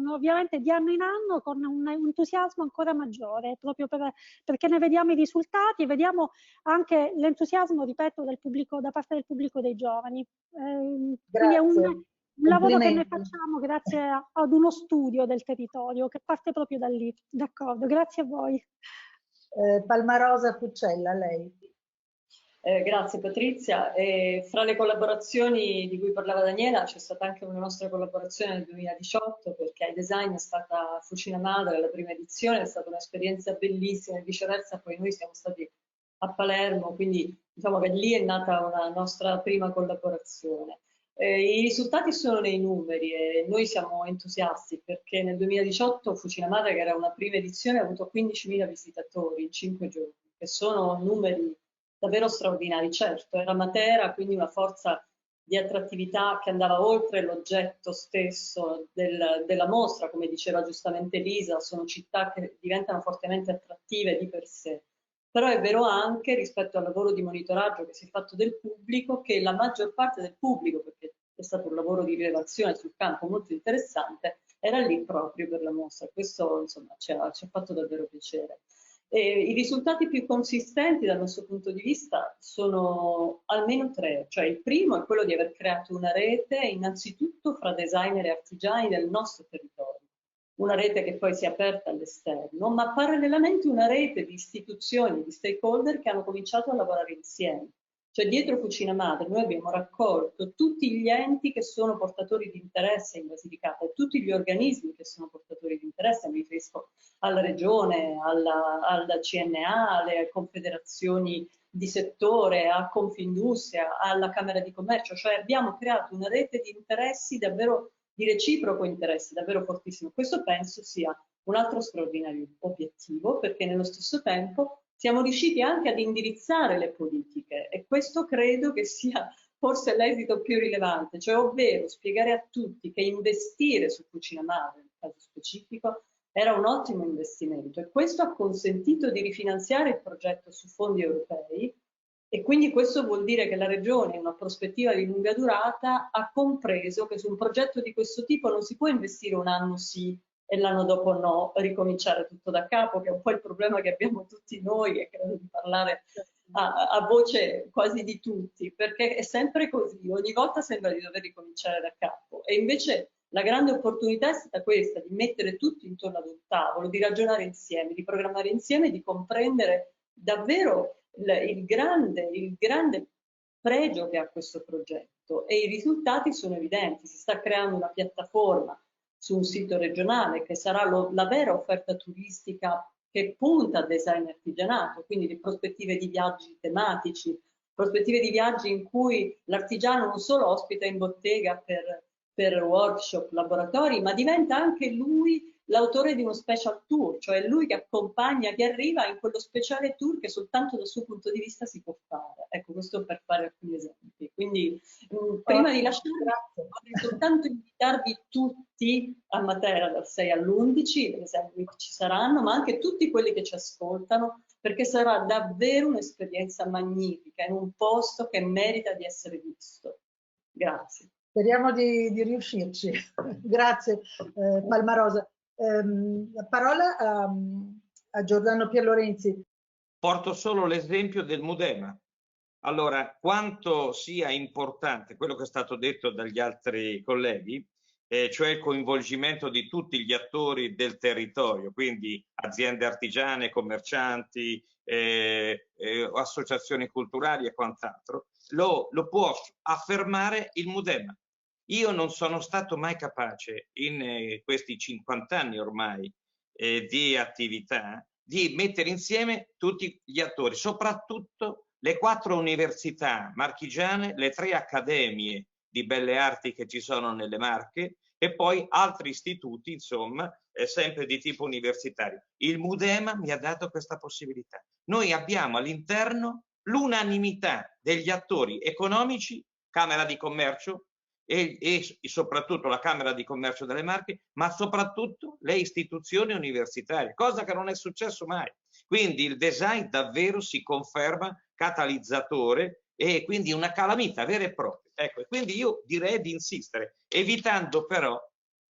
ovviamente di anno in anno con un entusiasmo ancora maggiore, proprio perché ne vediamo i risultati e vediamo anche l'entusiasmo, ripeto, del pubblico, da parte del pubblico dei giovani. Quindi è un lavoro che noi facciamo grazie ad uno studio del territorio che parte proprio da lì. D'accordo, grazie a voi. Palmarosa Puccella, lei. Grazie Patrizia. Fra le collaborazioni di cui parlava Daniela c'è stata anche una nostra collaborazione nel 2018, perché iDesign è stata Fucina Madre, la prima edizione, è stata un'esperienza bellissima, e viceversa poi noi siamo stati a Palermo, quindi diciamo che lì è nata una nostra prima collaborazione. I risultati sono nei numeri e noi siamo entusiasti, perché nel 2018 Fucina Madre, che era una prima edizione, ha avuto 15.000 visitatori in 5 giorni, che sono numeri davvero straordinari. Certo, era Matera, quindi una forza di attrattività che andava oltre l'oggetto stesso della mostra, come diceva giustamente Lisa, sono città che diventano fortemente attrattive di per sé. Però è vero anche, rispetto al lavoro di monitoraggio che si è fatto del pubblico, che la maggior parte del pubblico, perché è stato un lavoro di rilevazione sul campo molto interessante, era lì proprio per la mostra. Questo insomma ci ha fatto davvero piacere. I risultati più consistenti dal nostro punto di vista sono almeno 3, cioè il primo è quello di aver creato una rete innanzitutto fra designer e artigiani del nostro territorio, una rete che poi si è aperta all'esterno, ma parallelamente una rete di istituzioni, di stakeholder che hanno cominciato a lavorare insieme. Cioè dietro Fucina Madre noi abbiamo raccolto tutti gli enti che sono portatori di interesse in Basilicata e tutti gli organismi che sono portatori di interesse, mi riferisco alla Regione, alla CNA, alle confederazioni di settore, a Confindustria, alla Camera di Commercio, cioè abbiamo creato una rete di interessi davvero, di reciproco interesse, davvero fortissimo. Questo penso sia un altro straordinario obiettivo, perché nello stesso tempo siamo riusciti anche ad indirizzare le politiche e questo credo che sia forse l'esito più rilevante, cioè ovvero spiegare a tutti che investire su Fucina Madre, nel caso specifico, era un ottimo investimento e questo ha consentito di rifinanziare il progetto su fondi europei e quindi questo vuol dire che la Regione, in una prospettiva di lunga durata, ha compreso che su un progetto di questo tipo non si può investire un anno sì e l'anno dopo no, ricominciare tutto da capo, che è un po' il problema che abbiamo tutti noi e credo di parlare a voce quasi di tutti, perché è sempre così, ogni volta sembra di dover ricominciare da capo e invece la grande opportunità è stata questa, di mettere tutti intorno ad un tavolo, di ragionare insieme, di programmare insieme, di comprendere davvero il grande pregio che ha questo progetto e i risultati sono evidenti, si sta creando una piattaforma su un sito regionale che sarà la vera offerta turistica che punta al design artigianato, quindi le prospettive di viaggi tematici, prospettive di viaggi in cui l'artigiano non solo ospita in bottega per workshop, laboratori, ma diventa anche lui l'autore di uno special tour, cioè lui che accompagna chi arriva in quello speciale tour che soltanto dal suo punto di vista si può fare. Ecco, questo per fare alcuni esempi. Quindi prima di lasciarvi vorrei soltanto invitarvi tutti a Matera dal 6 all'11, per esempio ci saranno, ma anche tutti quelli che ci ascoltano, perché sarà davvero un'esperienza magnifica in un posto che merita di essere visto. Grazie. Speriamo di riuscirci. Grazie Palmarosa. La parola a Giordano Pierlorenzi. Porto solo l'esempio del Mudema. Allora, quanto sia importante quello che è stato detto dagli altri colleghi, cioè il coinvolgimento di tutti gli attori del territorio, quindi aziende artigiane, commercianti, associazioni culturali e quant'altro, lo può affermare il Mudema. Io non sono stato mai capace in questi 50 anni ormai di attività di mettere insieme tutti gli attori, soprattutto le 4 università marchigiane, le 3 accademie di belle arti che ci sono nelle Marche e poi altri istituti, insomma, sempre di tipo universitario. Il Mudema mi ha dato questa possibilità. Noi abbiamo all'interno l'unanimità degli attori economici, Camera di Commercio e soprattutto la Camera di Commercio delle Marche, ma soprattutto le istituzioni universitarie, cosa che non è successo mai. Quindi il design davvero si conferma catalizzatore e quindi una calamita vera e propria. Ecco, e quindi io direi di insistere, evitando però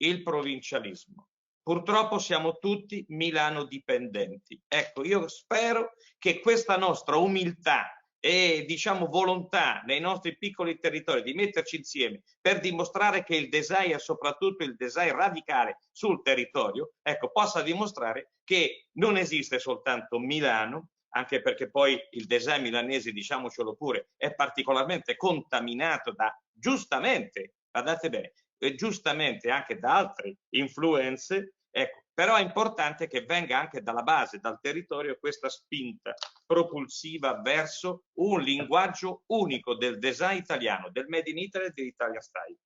il provincialismo. Purtroppo siamo tutti Milano dipendenti. Ecco, io spero che questa nostra umiltà e diciamo volontà nei nostri piccoli territori di metterci insieme per dimostrare che il design è soprattutto il design radicale sul territorio, ecco, possa dimostrare che non esiste soltanto Milano, anche perché poi il design milanese, diciamocelo pure, è particolarmente contaminato da, giustamente, guardate bene, giustamente anche da altre influenze, ecco, però è importante che venga anche dalla base, dal territorio, questa spinta propulsiva verso un linguaggio unico del design italiano, del Made in Italy e dell'Italia Style.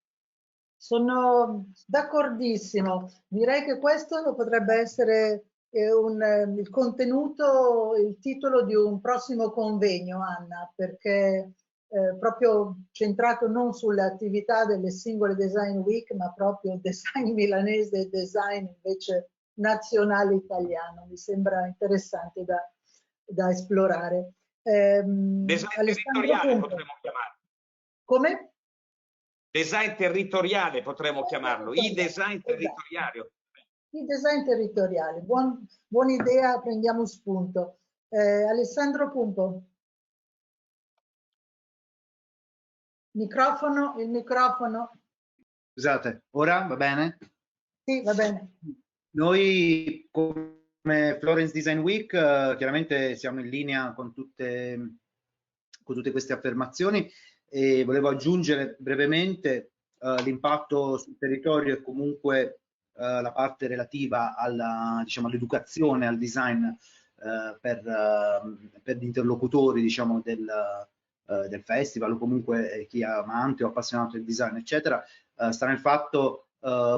Sono d'accordissimo. Direi che questo potrebbe essere il contenuto, il titolo di un prossimo convegno, Anna, perché proprio centrato non sulle attività delle singole Design Week, ma proprio il design milanese e design invece nazionale italiano. Mi sembra interessante da esplorare. Design territoriale potremmo chiamarlo. Come? Design territoriale potremmo chiamarlo, i design territoriali. I design territoriali, buona idea, prendiamo spunto. Alessandro Pumpo. Il microfono. Scusate, ora va bene? Sì, va bene. Noi come Florence Design Week chiaramente siamo in linea con tutte queste affermazioni e volevo aggiungere brevemente l'impatto sul territorio e comunque la parte relativa all'educazione, al design per gli interlocutori diciamo, del festival o comunque chi è amante o appassionato del design, eccetera, sta nel fatto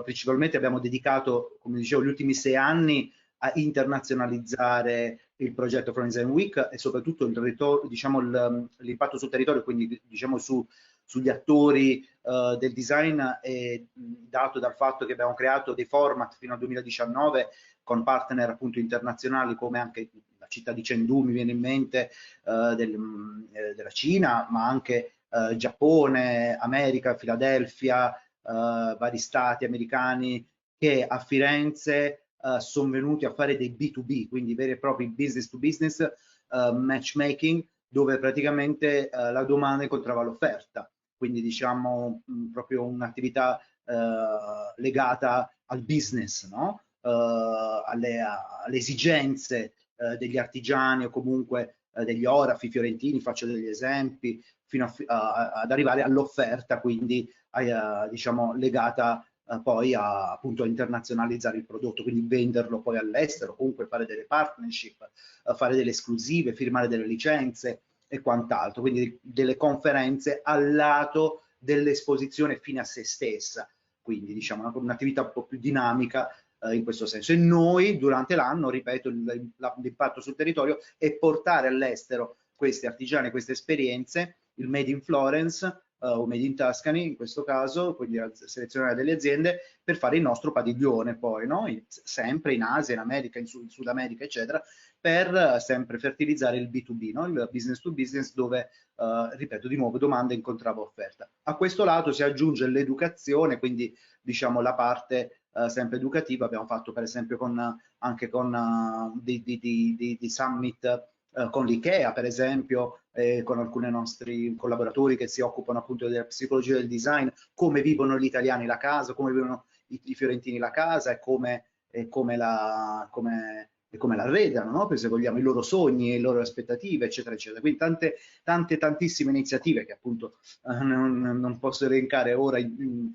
principalmente abbiamo dedicato, come dicevo, gli ultimi 6 anni a internazionalizzare il progetto From Design Week e soprattutto l'impatto sul territorio, quindi diciamo sugli attori del design è dato dal fatto che abbiamo creato dei format fino al 2019 con partner appunto internazionali come anche la città di Chengdu, mi viene in mente, della Cina, ma anche Giappone, America, Filadelfia, vari stati americani che a Firenze sono venuti a fare dei B2B, quindi veri e propri business to business matchmaking, dove praticamente la domanda incontrava l'offerta, quindi diciamo proprio un'attività legata al business, no? alle esigenze degli artigiani o comunque degli orafi fiorentini, faccio degli esempi, fino ad arrivare all'offerta, quindi diciamo legata poi appunto a internazionalizzare il prodotto, quindi venderlo poi all'estero, comunque fare delle partnership, fare delle esclusive, firmare delle licenze e quant'altro, quindi delle conferenze al lato dell'esposizione fine a se stessa, quindi diciamo un'attività un po' più dinamica in questo senso. E noi durante l'anno, ripeto, l'impatto sul territorio è portare all'estero questi artigiani, queste esperienze, il Made in Florence o Made in Tuscany in questo caso, quindi selezionare delle aziende per fare il nostro padiglione poi, no? Sempre in Asia, in America, in Sud America, eccetera, per sempre fertilizzare il B2B, no? Il business to business dove, ripeto di nuovo, domanda incontrava offerta. A questo lato si aggiunge l'educazione, quindi diciamo la parte sempre educativa. Abbiamo fatto per esempio anche con di summit con l'IKEA per esempio, con alcuni nostri collaboratori che si occupano appunto della psicologia del design, come vivono gli italiani la casa, come vivono i fiorentini la casa e come la arredano, no? Se vogliamo, i loro sogni, le loro aspettative, eccetera, eccetera. Quindi tantissime iniziative che appunto non posso elencare ora in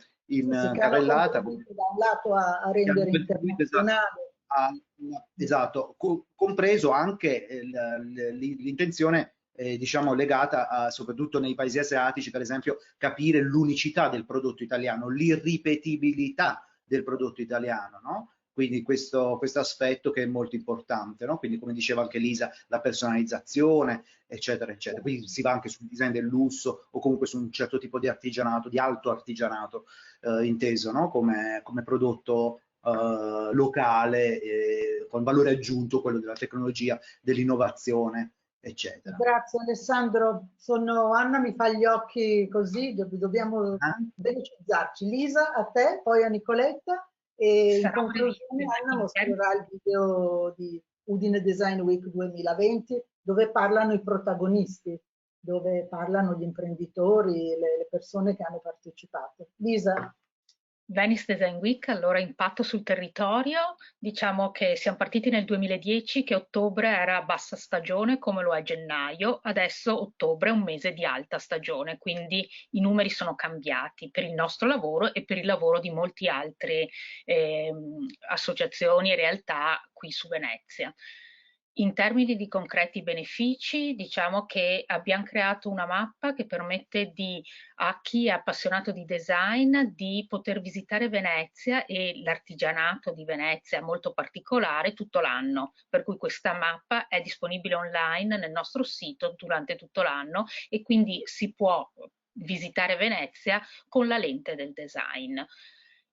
carrellata. Da un lato a rendere internazionale. Esatto, compreso anche l'intenzione diciamo legata soprattutto nei paesi asiatici, per esempio, capire l'unicità del prodotto italiano, l'irripetibilità del prodotto italiano, no? Quindi questo aspetto che è molto importante, no? Quindi come diceva anche Lisa, la personalizzazione, eccetera, eccetera. Quindi si va anche sul design del lusso o comunque su un certo tipo di artigianato, di alto artigianato, inteso, no? Come prodotto locale, con valore aggiunto, quello della tecnologia, dell'innovazione, eccetera. Grazie Alessandro. Anna mi fa gli occhi così, dobbiamo velocizzarci. Lisa, a te, poi a Nicoletta, e in conclusione Anna mostrerà il video di Udine Design Week 2020 dove parlano i protagonisti, dove parlano gli imprenditori, le persone che hanno partecipato. Lisa. Venice Design Week, allora impatto sul territorio, diciamo che siamo partiti nel 2010 che ottobre era bassa stagione come lo è gennaio, adesso ottobre è un mese di alta stagione, quindi i numeri sono cambiati per il nostro lavoro e per il lavoro di molte altre associazioni e realtà qui su Venezia. In termini di concreti benefici, diciamo che abbiamo creato una mappa che permette a chi è appassionato di design di poter visitare Venezia e l'artigianato di Venezia molto particolare tutto l'anno, per cui questa mappa è disponibile online nel nostro sito durante tutto l'anno e quindi si può visitare Venezia con la lente del design.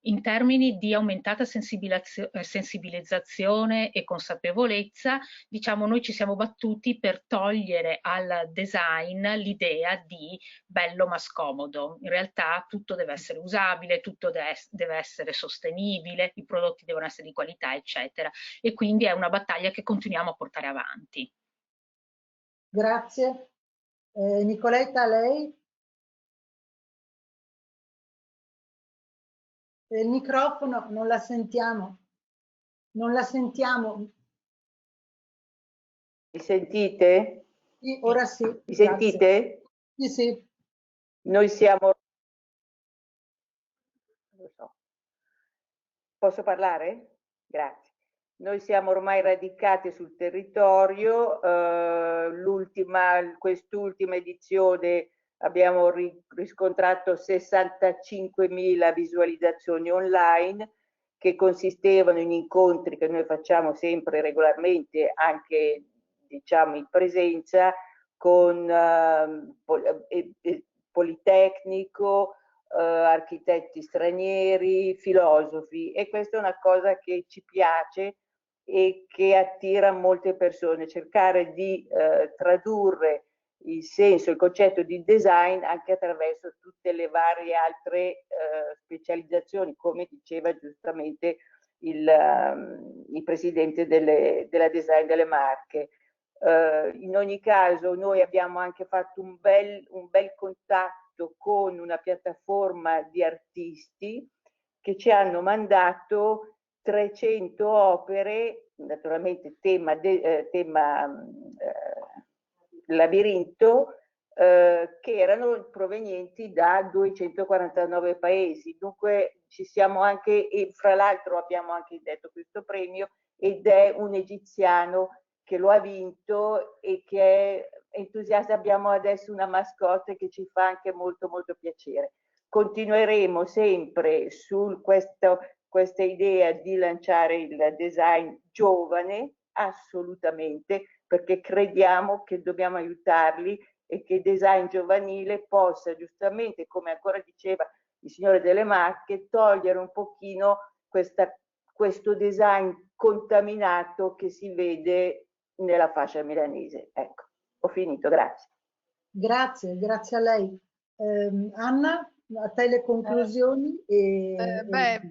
In termini di aumentata sensibilizzazione e consapevolezza, diciamo noi ci siamo battuti per togliere al design l'idea di bello ma scomodo. In realtà tutto deve essere usabile, tutto deve essere sostenibile, i prodotti devono essere di qualità, eccetera. E quindi è una battaglia che continuiamo a portare avanti. Grazie. Nicoletta, lei? Il microfono non la sentiamo. Non la sentiamo. Mi sentite? Sì, ora sì. Mi sentite? Sì, sì. Noi siamo... Non lo so. Posso parlare? Grazie. Noi siamo ormai radicati sul territorio. Quest'ultima edizione abbiamo riscontrato 65.000 visualizzazioni online che consistevano in incontri che noi facciamo sempre regolarmente, anche diciamo in presenza, con Politecnico, architetti stranieri, filosofi, e questa è una cosa che ci piace e che attira molte persone, cercare di tradurre il senso, il concetto di design anche attraverso tutte le varie altre specializzazioni, come diceva giustamente il presidente della Design delle Marche. In ogni caso noi abbiamo anche fatto un bel contatto con una piattaforma di artisti che ci hanno mandato 300 opere, naturalmente tema labirinto, che erano provenienti da 249 paesi. Dunque ci siamo anche, e fra l'altro abbiamo anche detto questo premio, ed è un egiziano che lo ha vinto e che è entusiasta. Abbiamo adesso una mascotte che ci fa anche molto molto piacere. Continueremo sempre su questo questa idea di lanciare il design giovane, assolutamente, perché crediamo che dobbiamo aiutarli e che il design giovanile possa giustamente, come ancora diceva il signore Delle Marche, togliere un pochino questo design contaminato che si vede nella fascia milanese. Ecco, ho finito, grazie. Grazie a lei. Anna, a te le conclusioni?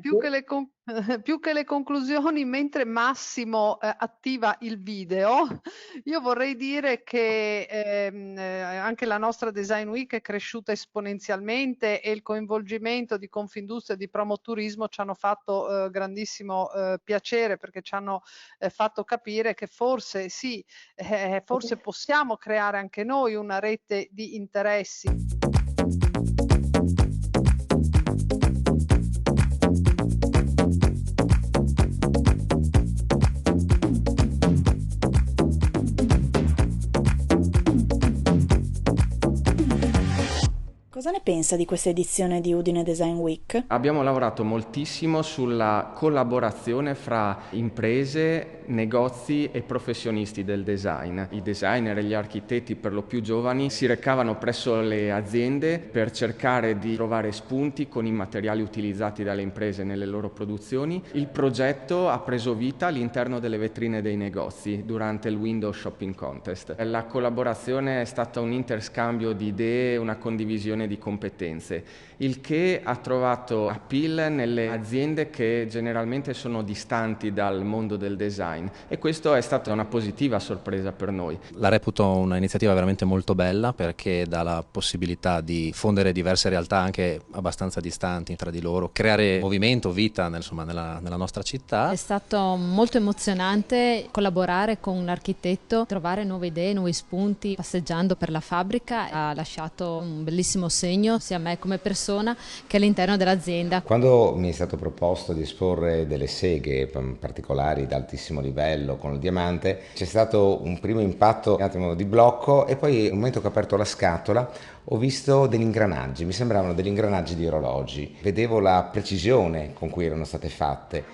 Più che le conclusioni, mentre Massimo attiva il video, io vorrei dire che anche la nostra Design Week è cresciuta esponenzialmente e il coinvolgimento di Confindustria e di Promoturismo ci hanno fatto grandissimo piacere, perché ci hanno fatto capire che forse sì, forse possiamo creare anche noi una rete di interessi. Cosa ne pensa di questa edizione di Udine Design Week? Abbiamo lavorato moltissimo sulla collaborazione fra imprese, negozi e professionisti del design. I designer e gli architetti, per lo più giovani, si recavano presso le aziende per cercare di trovare spunti con i materiali utilizzati dalle imprese nelle loro produzioni. Il progetto ha preso vita all'interno delle vetrine dei negozi durante il Window Shopping Contest. La collaborazione è stata un interscambio di idee, una condivisione di competenze, il che ha trovato appeal nelle aziende che generalmente sono distanti dal mondo del design, e questo è stata una positiva sorpresa per noi. La reputo un'iniziativa veramente molto bella, perché dà la possibilità di fondere diverse realtà anche abbastanza distanti tra di loro, creare movimento, vita nella nostra città. È stato molto emozionante collaborare con un architetto, trovare nuove idee, nuovi spunti. Passeggiando per la fabbrica ha lasciato un bellissimo segno sia a me come persona che all'interno dell'azienda. Quando mi è stato proposto di esporre delle seghe particolari di altissimo livello con il diamante, c'è stato un primo impatto, un attimo di blocco, e poi nel momento che ho aperto la scatola ho visto degli ingranaggi, mi sembravano degli ingranaggi di orologi, vedevo la precisione con cui erano state fatte.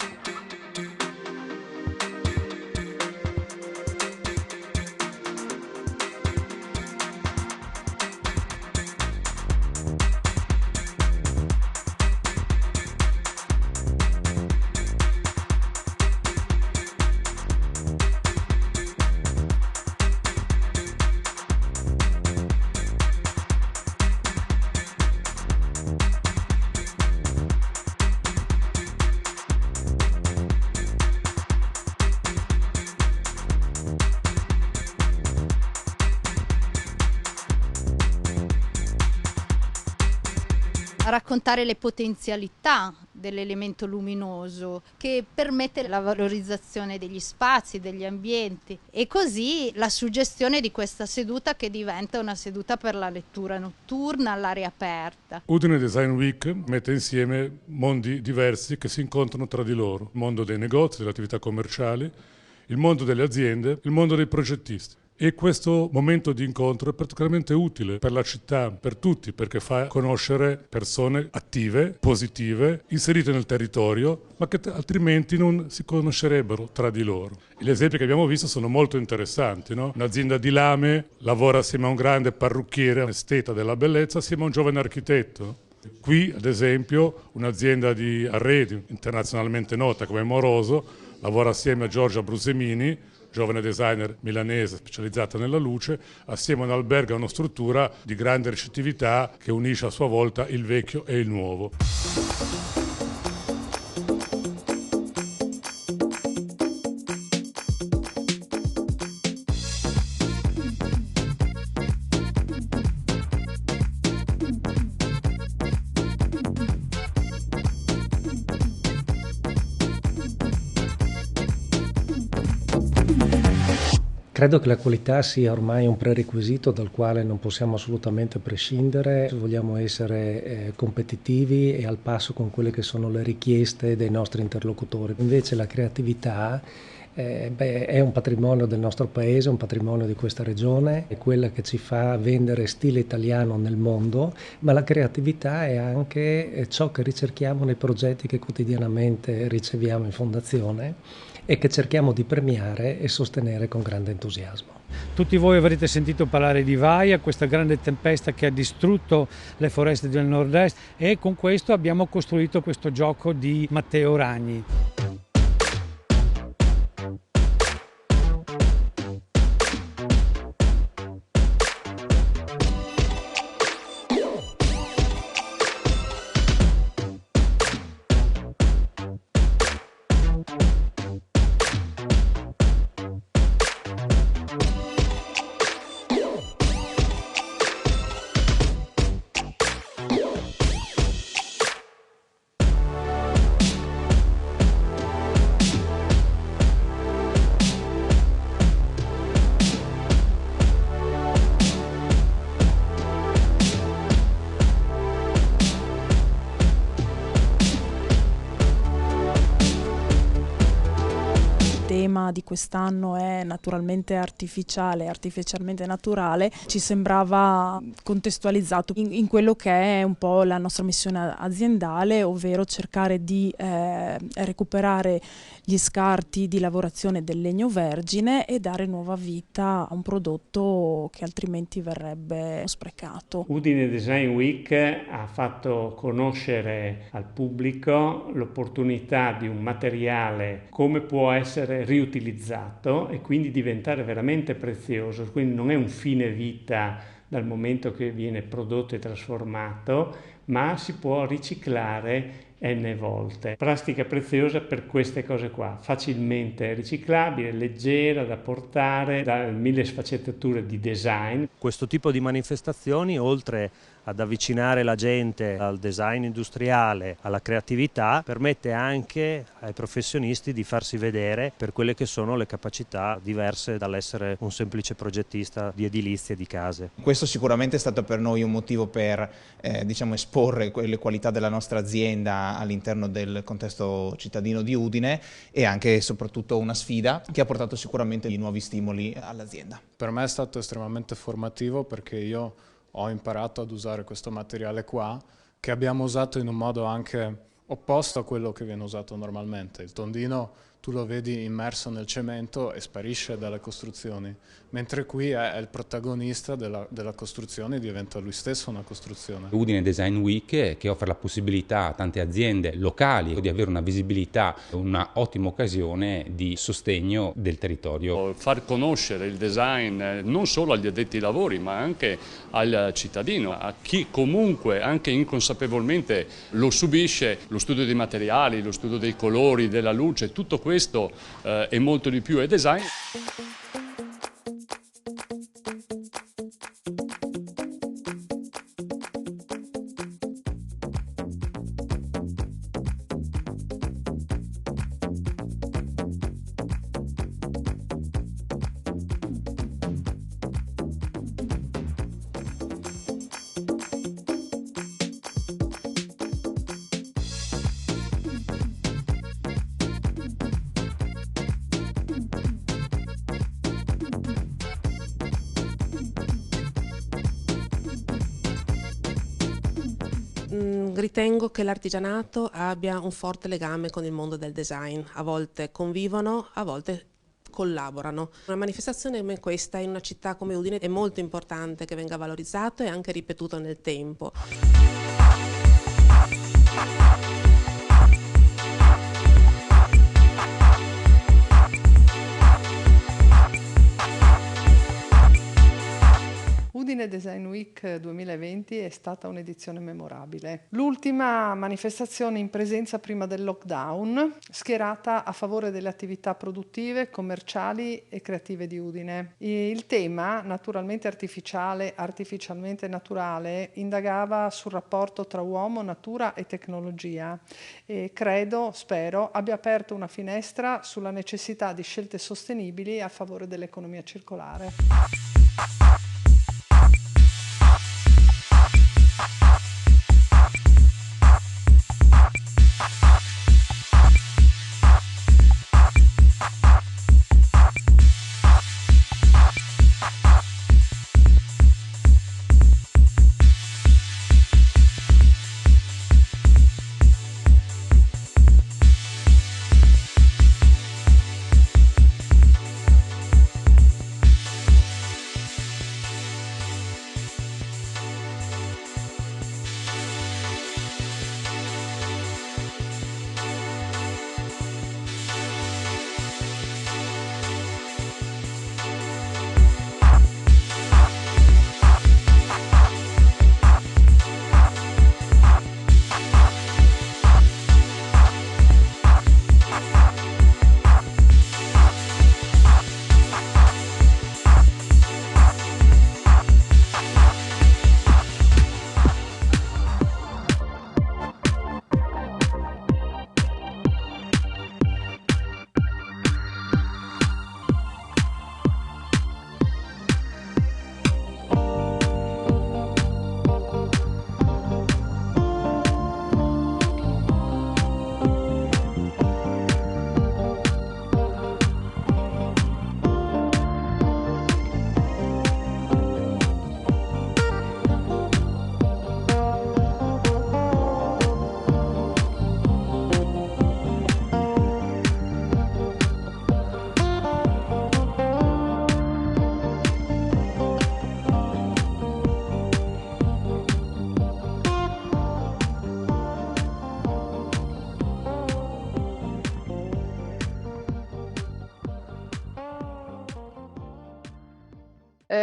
Raccontare le potenzialità dell'elemento luminoso che permette la valorizzazione degli spazi, degli ambienti, e così la suggestione di questa seduta che diventa una seduta per la lettura notturna all'aria aperta. Udine Design Week mette insieme mondi diversi che si incontrano tra di loro: il mondo dei negozi, delle attività commerciali, il mondo delle aziende, il mondo dei progettisti. E questo momento di incontro è particolarmente utile per la città, per tutti, perché fa conoscere persone attive, positive, inserite nel territorio, ma che altrimenti non si conoscerebbero tra di loro. Gli esempi che abbiamo visto sono molto interessanti, no? Un'azienda di lame lavora assieme a un grande parrucchiere, esteta della bellezza, assieme a un giovane architetto. Qui, ad esempio, un'azienda di arredi internazionalmente nota come Moroso lavora assieme a Giorgia Brusemini, giovane designer milanese specializzata nella luce, assieme a un albergo e a una struttura di grande ricettività che unisce a sua volta il vecchio e il nuovo. Credo che la qualità sia ormai un prerequisito dal quale non possiamo assolutamente prescindere se vogliamo essere competitivi e al passo con quelle che sono le richieste dei nostri interlocutori. Invece la creatività è un patrimonio del nostro paese, un patrimonio di questa regione, è quella che ci fa vendere stile italiano nel mondo, ma la creatività è anche ciò che ricerchiamo nei progetti che quotidianamente riceviamo in fondazione e che cerchiamo di premiare e sostenere con grande entusiasmo. Tutti voi avrete sentito parlare di Vaia, questa grande tempesta che ha distrutto le foreste del nord-est, e con questo abbiamo costruito questo gioco di Matteo Ragni. Di quest'anno è naturalmente artificiale, artificialmente naturale, ci sembrava contestualizzato in quello che è un po' la nostra missione aziendale, ovvero cercare di recuperare gli scarti di lavorazione del legno vergine e dare nuova vita a un prodotto che altrimenti verrebbe sprecato. Udine Design Week ha fatto conoscere al pubblico l'opportunità di un materiale, come può essere riutilizzato e quindi diventare veramente prezioso, quindi non è un fine vita dal momento che viene prodotto e trasformato, ma si può riciclare n volte. Plastica preziosa per queste cose qua, facilmente riciclabile, leggera da portare, da mille sfaccettature di design. Questo tipo di manifestazioni, oltre ad avvicinare la gente al design industriale, alla creatività, permette anche ai professionisti di farsi vedere per quelle che sono le capacità diverse dall'essere un semplice progettista di edilizia e di case. Questo sicuramente è stato per noi un motivo per esporre le qualità della nostra azienda all'interno del contesto cittadino di Udine, e anche e soprattutto una sfida che ha portato sicuramente nuovi stimoli all'azienda. Per me è stato estremamente formativo, perché io ho imparato ad usare questo materiale qua, che abbiamo usato in un modo anche opposto a quello che viene usato normalmente. Il tondino tu lo vedi immerso nel cemento e sparisce dalle costruzioni, mentre qui è il protagonista della costruzione e diventa lui stesso una costruzione. Udine Design Week, che offre la possibilità a tante aziende locali di avere una visibilità, una ottima occasione di sostegno del territorio. Far conoscere il design non solo agli addetti ai lavori, ma anche al cittadino, a chi comunque anche inconsapevolmente lo subisce, lo studio dei materiali, lo studio dei colori, della luce, tutto questo e molto di più è design. Ritengo che l'artigianato abbia un forte legame con il mondo del design, a volte convivono, a volte collaborano. Una manifestazione come questa in una città come Udine è molto importante che venga valorizzato e anche ripetuto nel tempo. Udine Design Week 2020 è stata un'edizione memorabile. L'ultima manifestazione in presenza prima del lockdown, schierata a favore delle attività produttive, commerciali e creative di Udine. Il tema, naturalmente artificiale, artificialmente naturale, indagava sul rapporto tra uomo, natura e tecnologia e credo, spero, abbia aperto una finestra sulla necessità di scelte sostenibili a favore dell'economia circolare.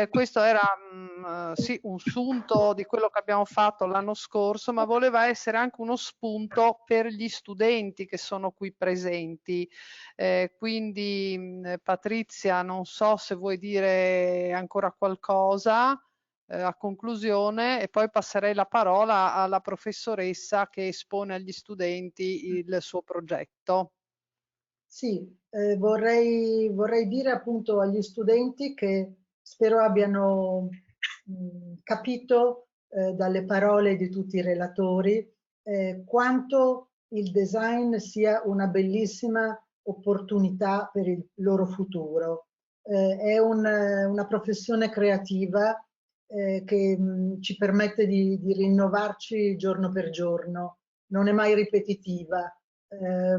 Questo era sì, un sunto di quello che abbiamo fatto l'anno scorso, ma voleva essere anche uno spunto per gli studenti che sono qui presenti. Quindi Patrizia, non so se vuoi dire ancora qualcosa a conclusione, e poi passerei la parola alla professoressa che espone agli studenti il suo progetto. Sì, vorrei dire appunto agli studenti che spero abbiano capito dalle parole di tutti i relatori quanto il design sia una bellissima opportunità per il loro futuro. È una professione creativa che ci permette di rinnovarci giorno per giorno, non è mai ripetitiva.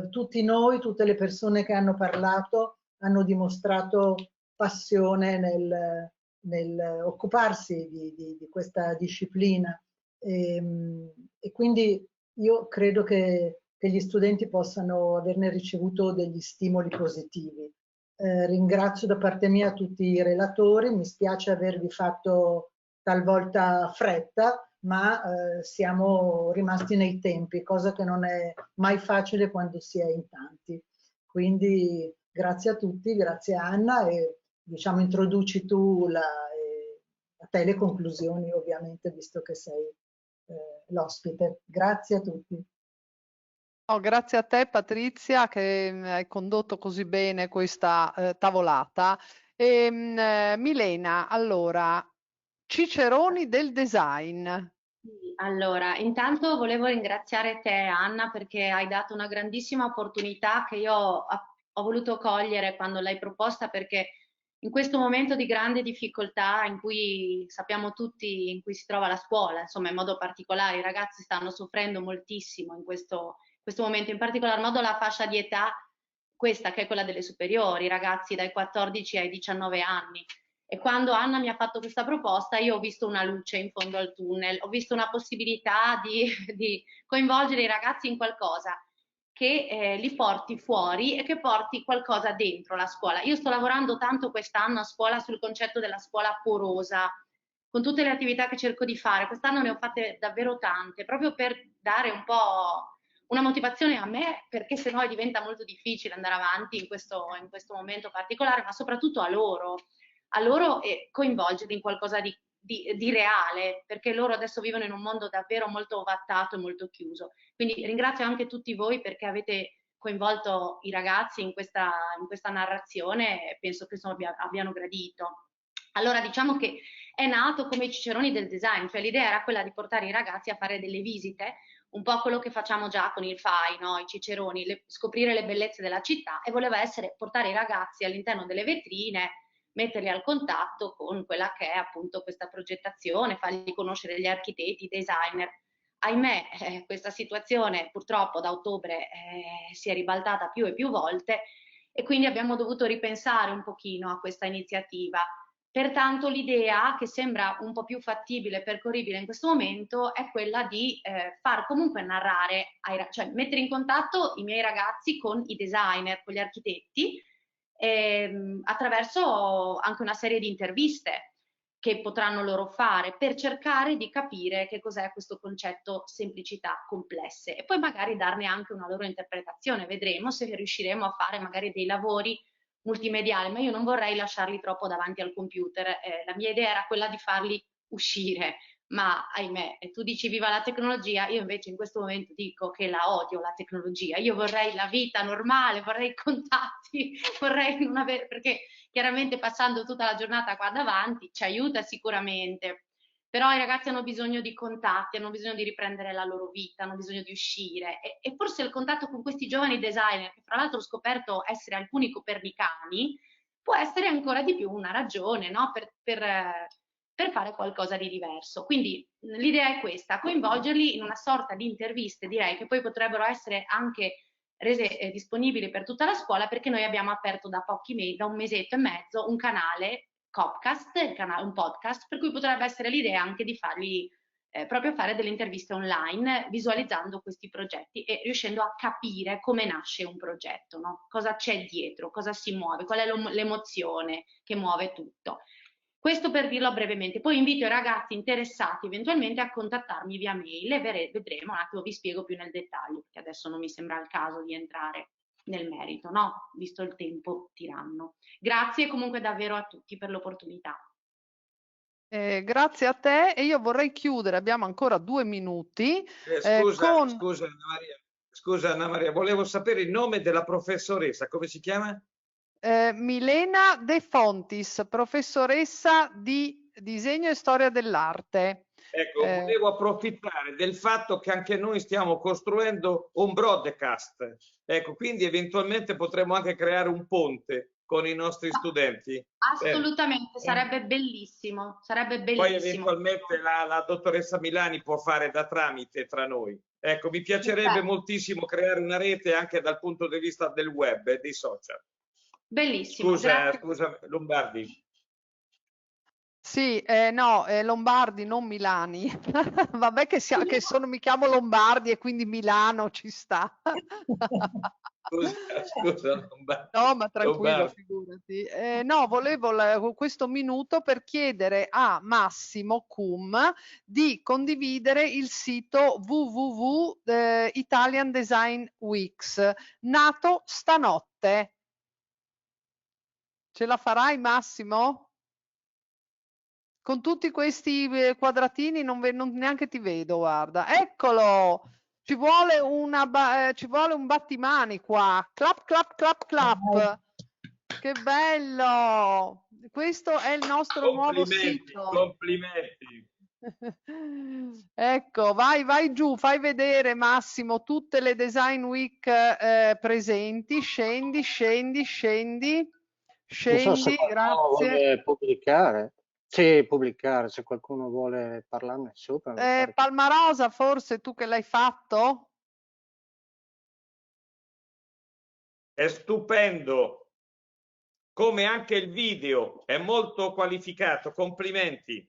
Tutti noi, tutte le persone che hanno parlato hanno dimostrato passione nel occuparsi di questa disciplina e quindi io credo che gli studenti possano averne ricevuto degli stimoli positivi. Ringrazio da parte mia tutti i relatori, mi spiace avervi fatto talvolta fretta, ma siamo rimasti nei tempi, cosa che non è mai facile quando si è in tanti. Quindi grazie a tutti, grazie a Anna e diciamo introduci tu a te le conclusioni ovviamente visto che sei l'ospite. Grazie a tutti. Oh, grazie a te Patrizia che hai condotto così bene questa tavolata. Milena, allora, ciceroni del design. Allora, intanto volevo ringraziare te, Anna, perché hai dato una grandissima opportunità che io ho voluto cogliere quando l'hai proposta, perché in questo momento di grande difficoltà in cui sappiamo tutti in cui si trova la scuola, insomma in modo particolare i ragazzi stanno soffrendo moltissimo in questo momento, in particolar modo la fascia di età, questa che è quella delle superiori, i ragazzi dai 14 ai 19 anni. E quando Anna mi ha fatto questa proposta io ho visto una luce in fondo al tunnel, ho visto una possibilità di coinvolgere i ragazzi in qualcosa che li porti fuori e che porti qualcosa dentro la scuola. Io sto lavorando tanto quest'anno a scuola sul concetto della scuola porosa, con tutte le attività che cerco di fare. Quest'anno ne ho fatte davvero tante, proprio per dare un po' una motivazione a me, perché sennò diventa molto difficile andare avanti in questo momento particolare, ma soprattutto a loro e coinvolgerli in qualcosa di reale, perché loro adesso vivono in un mondo davvero molto ovattato e molto chiuso. Quindi ringrazio anche tutti voi perché avete coinvolto i ragazzi in questa narrazione e penso che abbiano gradito. Allora diciamo che è nato come i ciceroni del design, cioè l'idea era quella di portare i ragazzi a fare delle visite, un po' quello che facciamo già con il FAI, no? I ciceroni, scoprire le bellezze della città, e voleva essere portare i ragazzi all'interno delle vetrine, metterli al contatto con quella che è appunto questa progettazione, fargli conoscere gli architetti, i designer. Ahimè, questa situazione purtroppo da ottobre si è ribaltata più e più volte e quindi abbiamo dovuto ripensare un pochino a questa iniziativa. Pertanto l'idea, che sembra un po' più fattibile e percorribile in questo momento, è quella di far comunque narrare, cioè mettere in contatto i miei ragazzi con i designer, con gli architetti, attraverso anche una serie di interviste che potranno loro fare per cercare di capire che cos'è questo concetto semplicità complesse e poi magari darne anche una loro interpretazione. Vedremo se riusciremo a fare magari dei lavori multimediali, ma io non vorrei lasciarli troppo davanti al computer. La mia idea era quella di farli uscire, ma ahimè, tu dici viva la tecnologia, io invece in questo momento dico che la odio la tecnologia. Io vorrei la vita normale, vorrei i contatti, vorrei non avere, perché chiaramente passando tutta la giornata qua davanti ci aiuta sicuramente, però i ragazzi hanno bisogno di contatti, hanno bisogno di riprendere la loro vita, hanno bisogno di uscire e forse il contatto con questi giovani designer, che fra l'altro ho scoperto essere alcuni copernicani, può essere ancora di più una ragione, no? per fare qualcosa di diverso. Quindi l'idea è questa, coinvolgerli in una sorta di interviste, direi, che poi potrebbero essere anche rese disponibili per tutta la scuola, perché noi abbiamo aperto da un mesetto e mezzo un canale Copcast, un podcast, per cui potrebbe essere l'idea anche di fargli proprio fare delle interviste online, visualizzando questi progetti e riuscendo a capire come nasce un progetto, no? Cosa c'è dietro, cosa si muove, qual è l'emozione che muove tutto. Questo per dirlo brevemente. Poi invito i ragazzi interessati eventualmente a contattarmi via mail e vedremo un attimo, vi spiego più nel dettaglio, perché adesso non mi sembra il caso di entrare nel merito, no? Visto il tempo tiranno. Grazie comunque davvero a tutti per l'opportunità. Grazie a te, e io vorrei chiudere, abbiamo ancora 2 minuti. Scusa Anna Maria, volevo sapere il nome della professoressa, come si chiama? Milena De Fontis, professoressa di disegno e storia dell'arte. Ecco, volevo approfittare del fatto che anche noi stiamo costruendo un broadcast, ecco, quindi eventualmente potremmo anche creare un ponte con i nostri studenti. Assolutamente, sarebbe bellissimo, sarebbe bellissimo. Poi eventualmente la dottoressa Milani può fare da tramite tra noi. Ecco, mi piacerebbe moltissimo creare una rete anche dal punto di vista del web e dei social. Bellissimo. Scusa Lombardi. Sì, no, Lombardi, non Milani. Vabbè che mi chiamo Lombardi e quindi Milano ci sta. Scusa Lombardi. No, ma tranquillo, Lombardi. figurati. No, volevo questo minuto per chiedere a Massimo Cum di condividere il sito www Italian Design Weeks, nato stanotte. Ce la farai, Massimo? Con tutti questi quadratini non neanche ti vedo, guarda. Eccolo! Ci vuole un battimani qua. Clap, clap, clap, clap. Che bello! Questo è il nostro nuovo sito. Complimenti. Ecco, vai giù, fai vedere Massimo tutte le Design Week presenti. Scendi, Non so se qualcuno grazie. vuole pubblicare. Sì, pubblicare, se qualcuno vuole parlarne sopra. Palmarosa, forse tu che l'hai fatto? È stupendo, come anche il video, è molto qualificato, complimenti.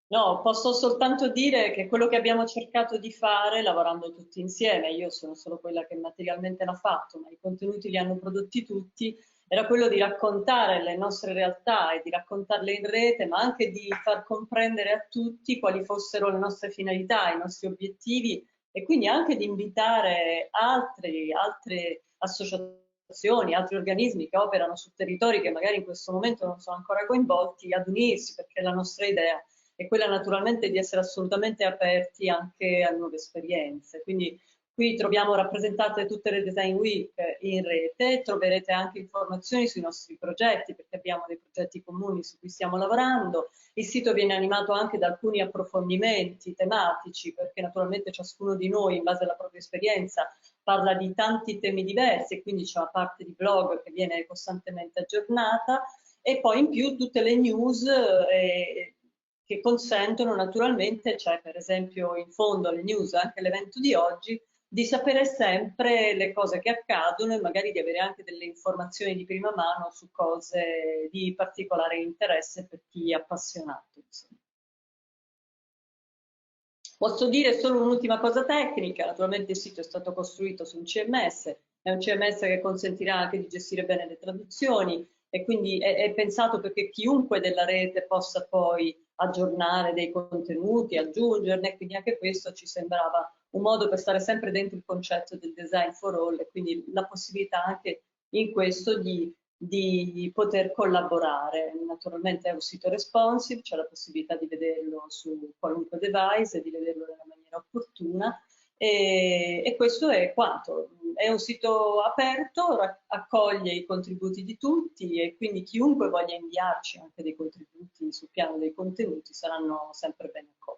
No, posso soltanto dire che quello che abbiamo cercato di fare, lavorando tutti insieme, io sono solo quella che materialmente l'ha fatto, ma i contenuti li hanno prodotti tutti, era quello di raccontare le nostre realtà e di raccontarle in rete, ma anche di far comprendere a tutti quali fossero le nostre finalità, i nostri obiettivi, e quindi anche di invitare altre associazioni, altri organismi che operano su territori che magari in questo momento non sono ancora coinvolti, ad unirsi, perché la nostra idea è quella naturalmente di essere assolutamente aperti anche a nuove esperienze. Quindi qui troviamo rappresentate tutte le Design Week in rete, troverete anche informazioni sui nostri progetti, perché abbiamo dei progetti comuni su cui stiamo lavorando. Il sito viene animato anche da alcuni approfondimenti tematici, perché naturalmente ciascuno di noi, in base alla propria esperienza, parla di tanti temi diversi, e quindi c'è una parte di blog che viene costantemente aggiornata, e poi in più tutte le news che consentono naturalmente, c'è per esempio in fondo alle news anche l'evento di oggi, di sapere sempre le cose che accadono e magari di avere anche delle informazioni di prima mano su cose di particolare interesse per chi è appassionato. Insomma. Posso dire solo un'ultima cosa tecnica, naturalmente il sito è stato costruito su un CMS, è un CMS che consentirà anche di gestire bene le traduzioni, e quindi è pensato perché chiunque della rete possa poi aggiornare dei contenuti, aggiungerne, quindi anche questo ci sembrava un modo per stare sempre dentro il concetto del design for all, e quindi la possibilità anche in questo di poter collaborare. Naturalmente è un sito responsive, c'è la possibilità di vederlo su qualunque device e di vederlo nella maniera opportuna, e questo è quanto. È un sito aperto, accoglie i contributi di tutti, e quindi chiunque voglia inviarci anche dei contributi sul piano dei contenuti saranno sempre ben accolti.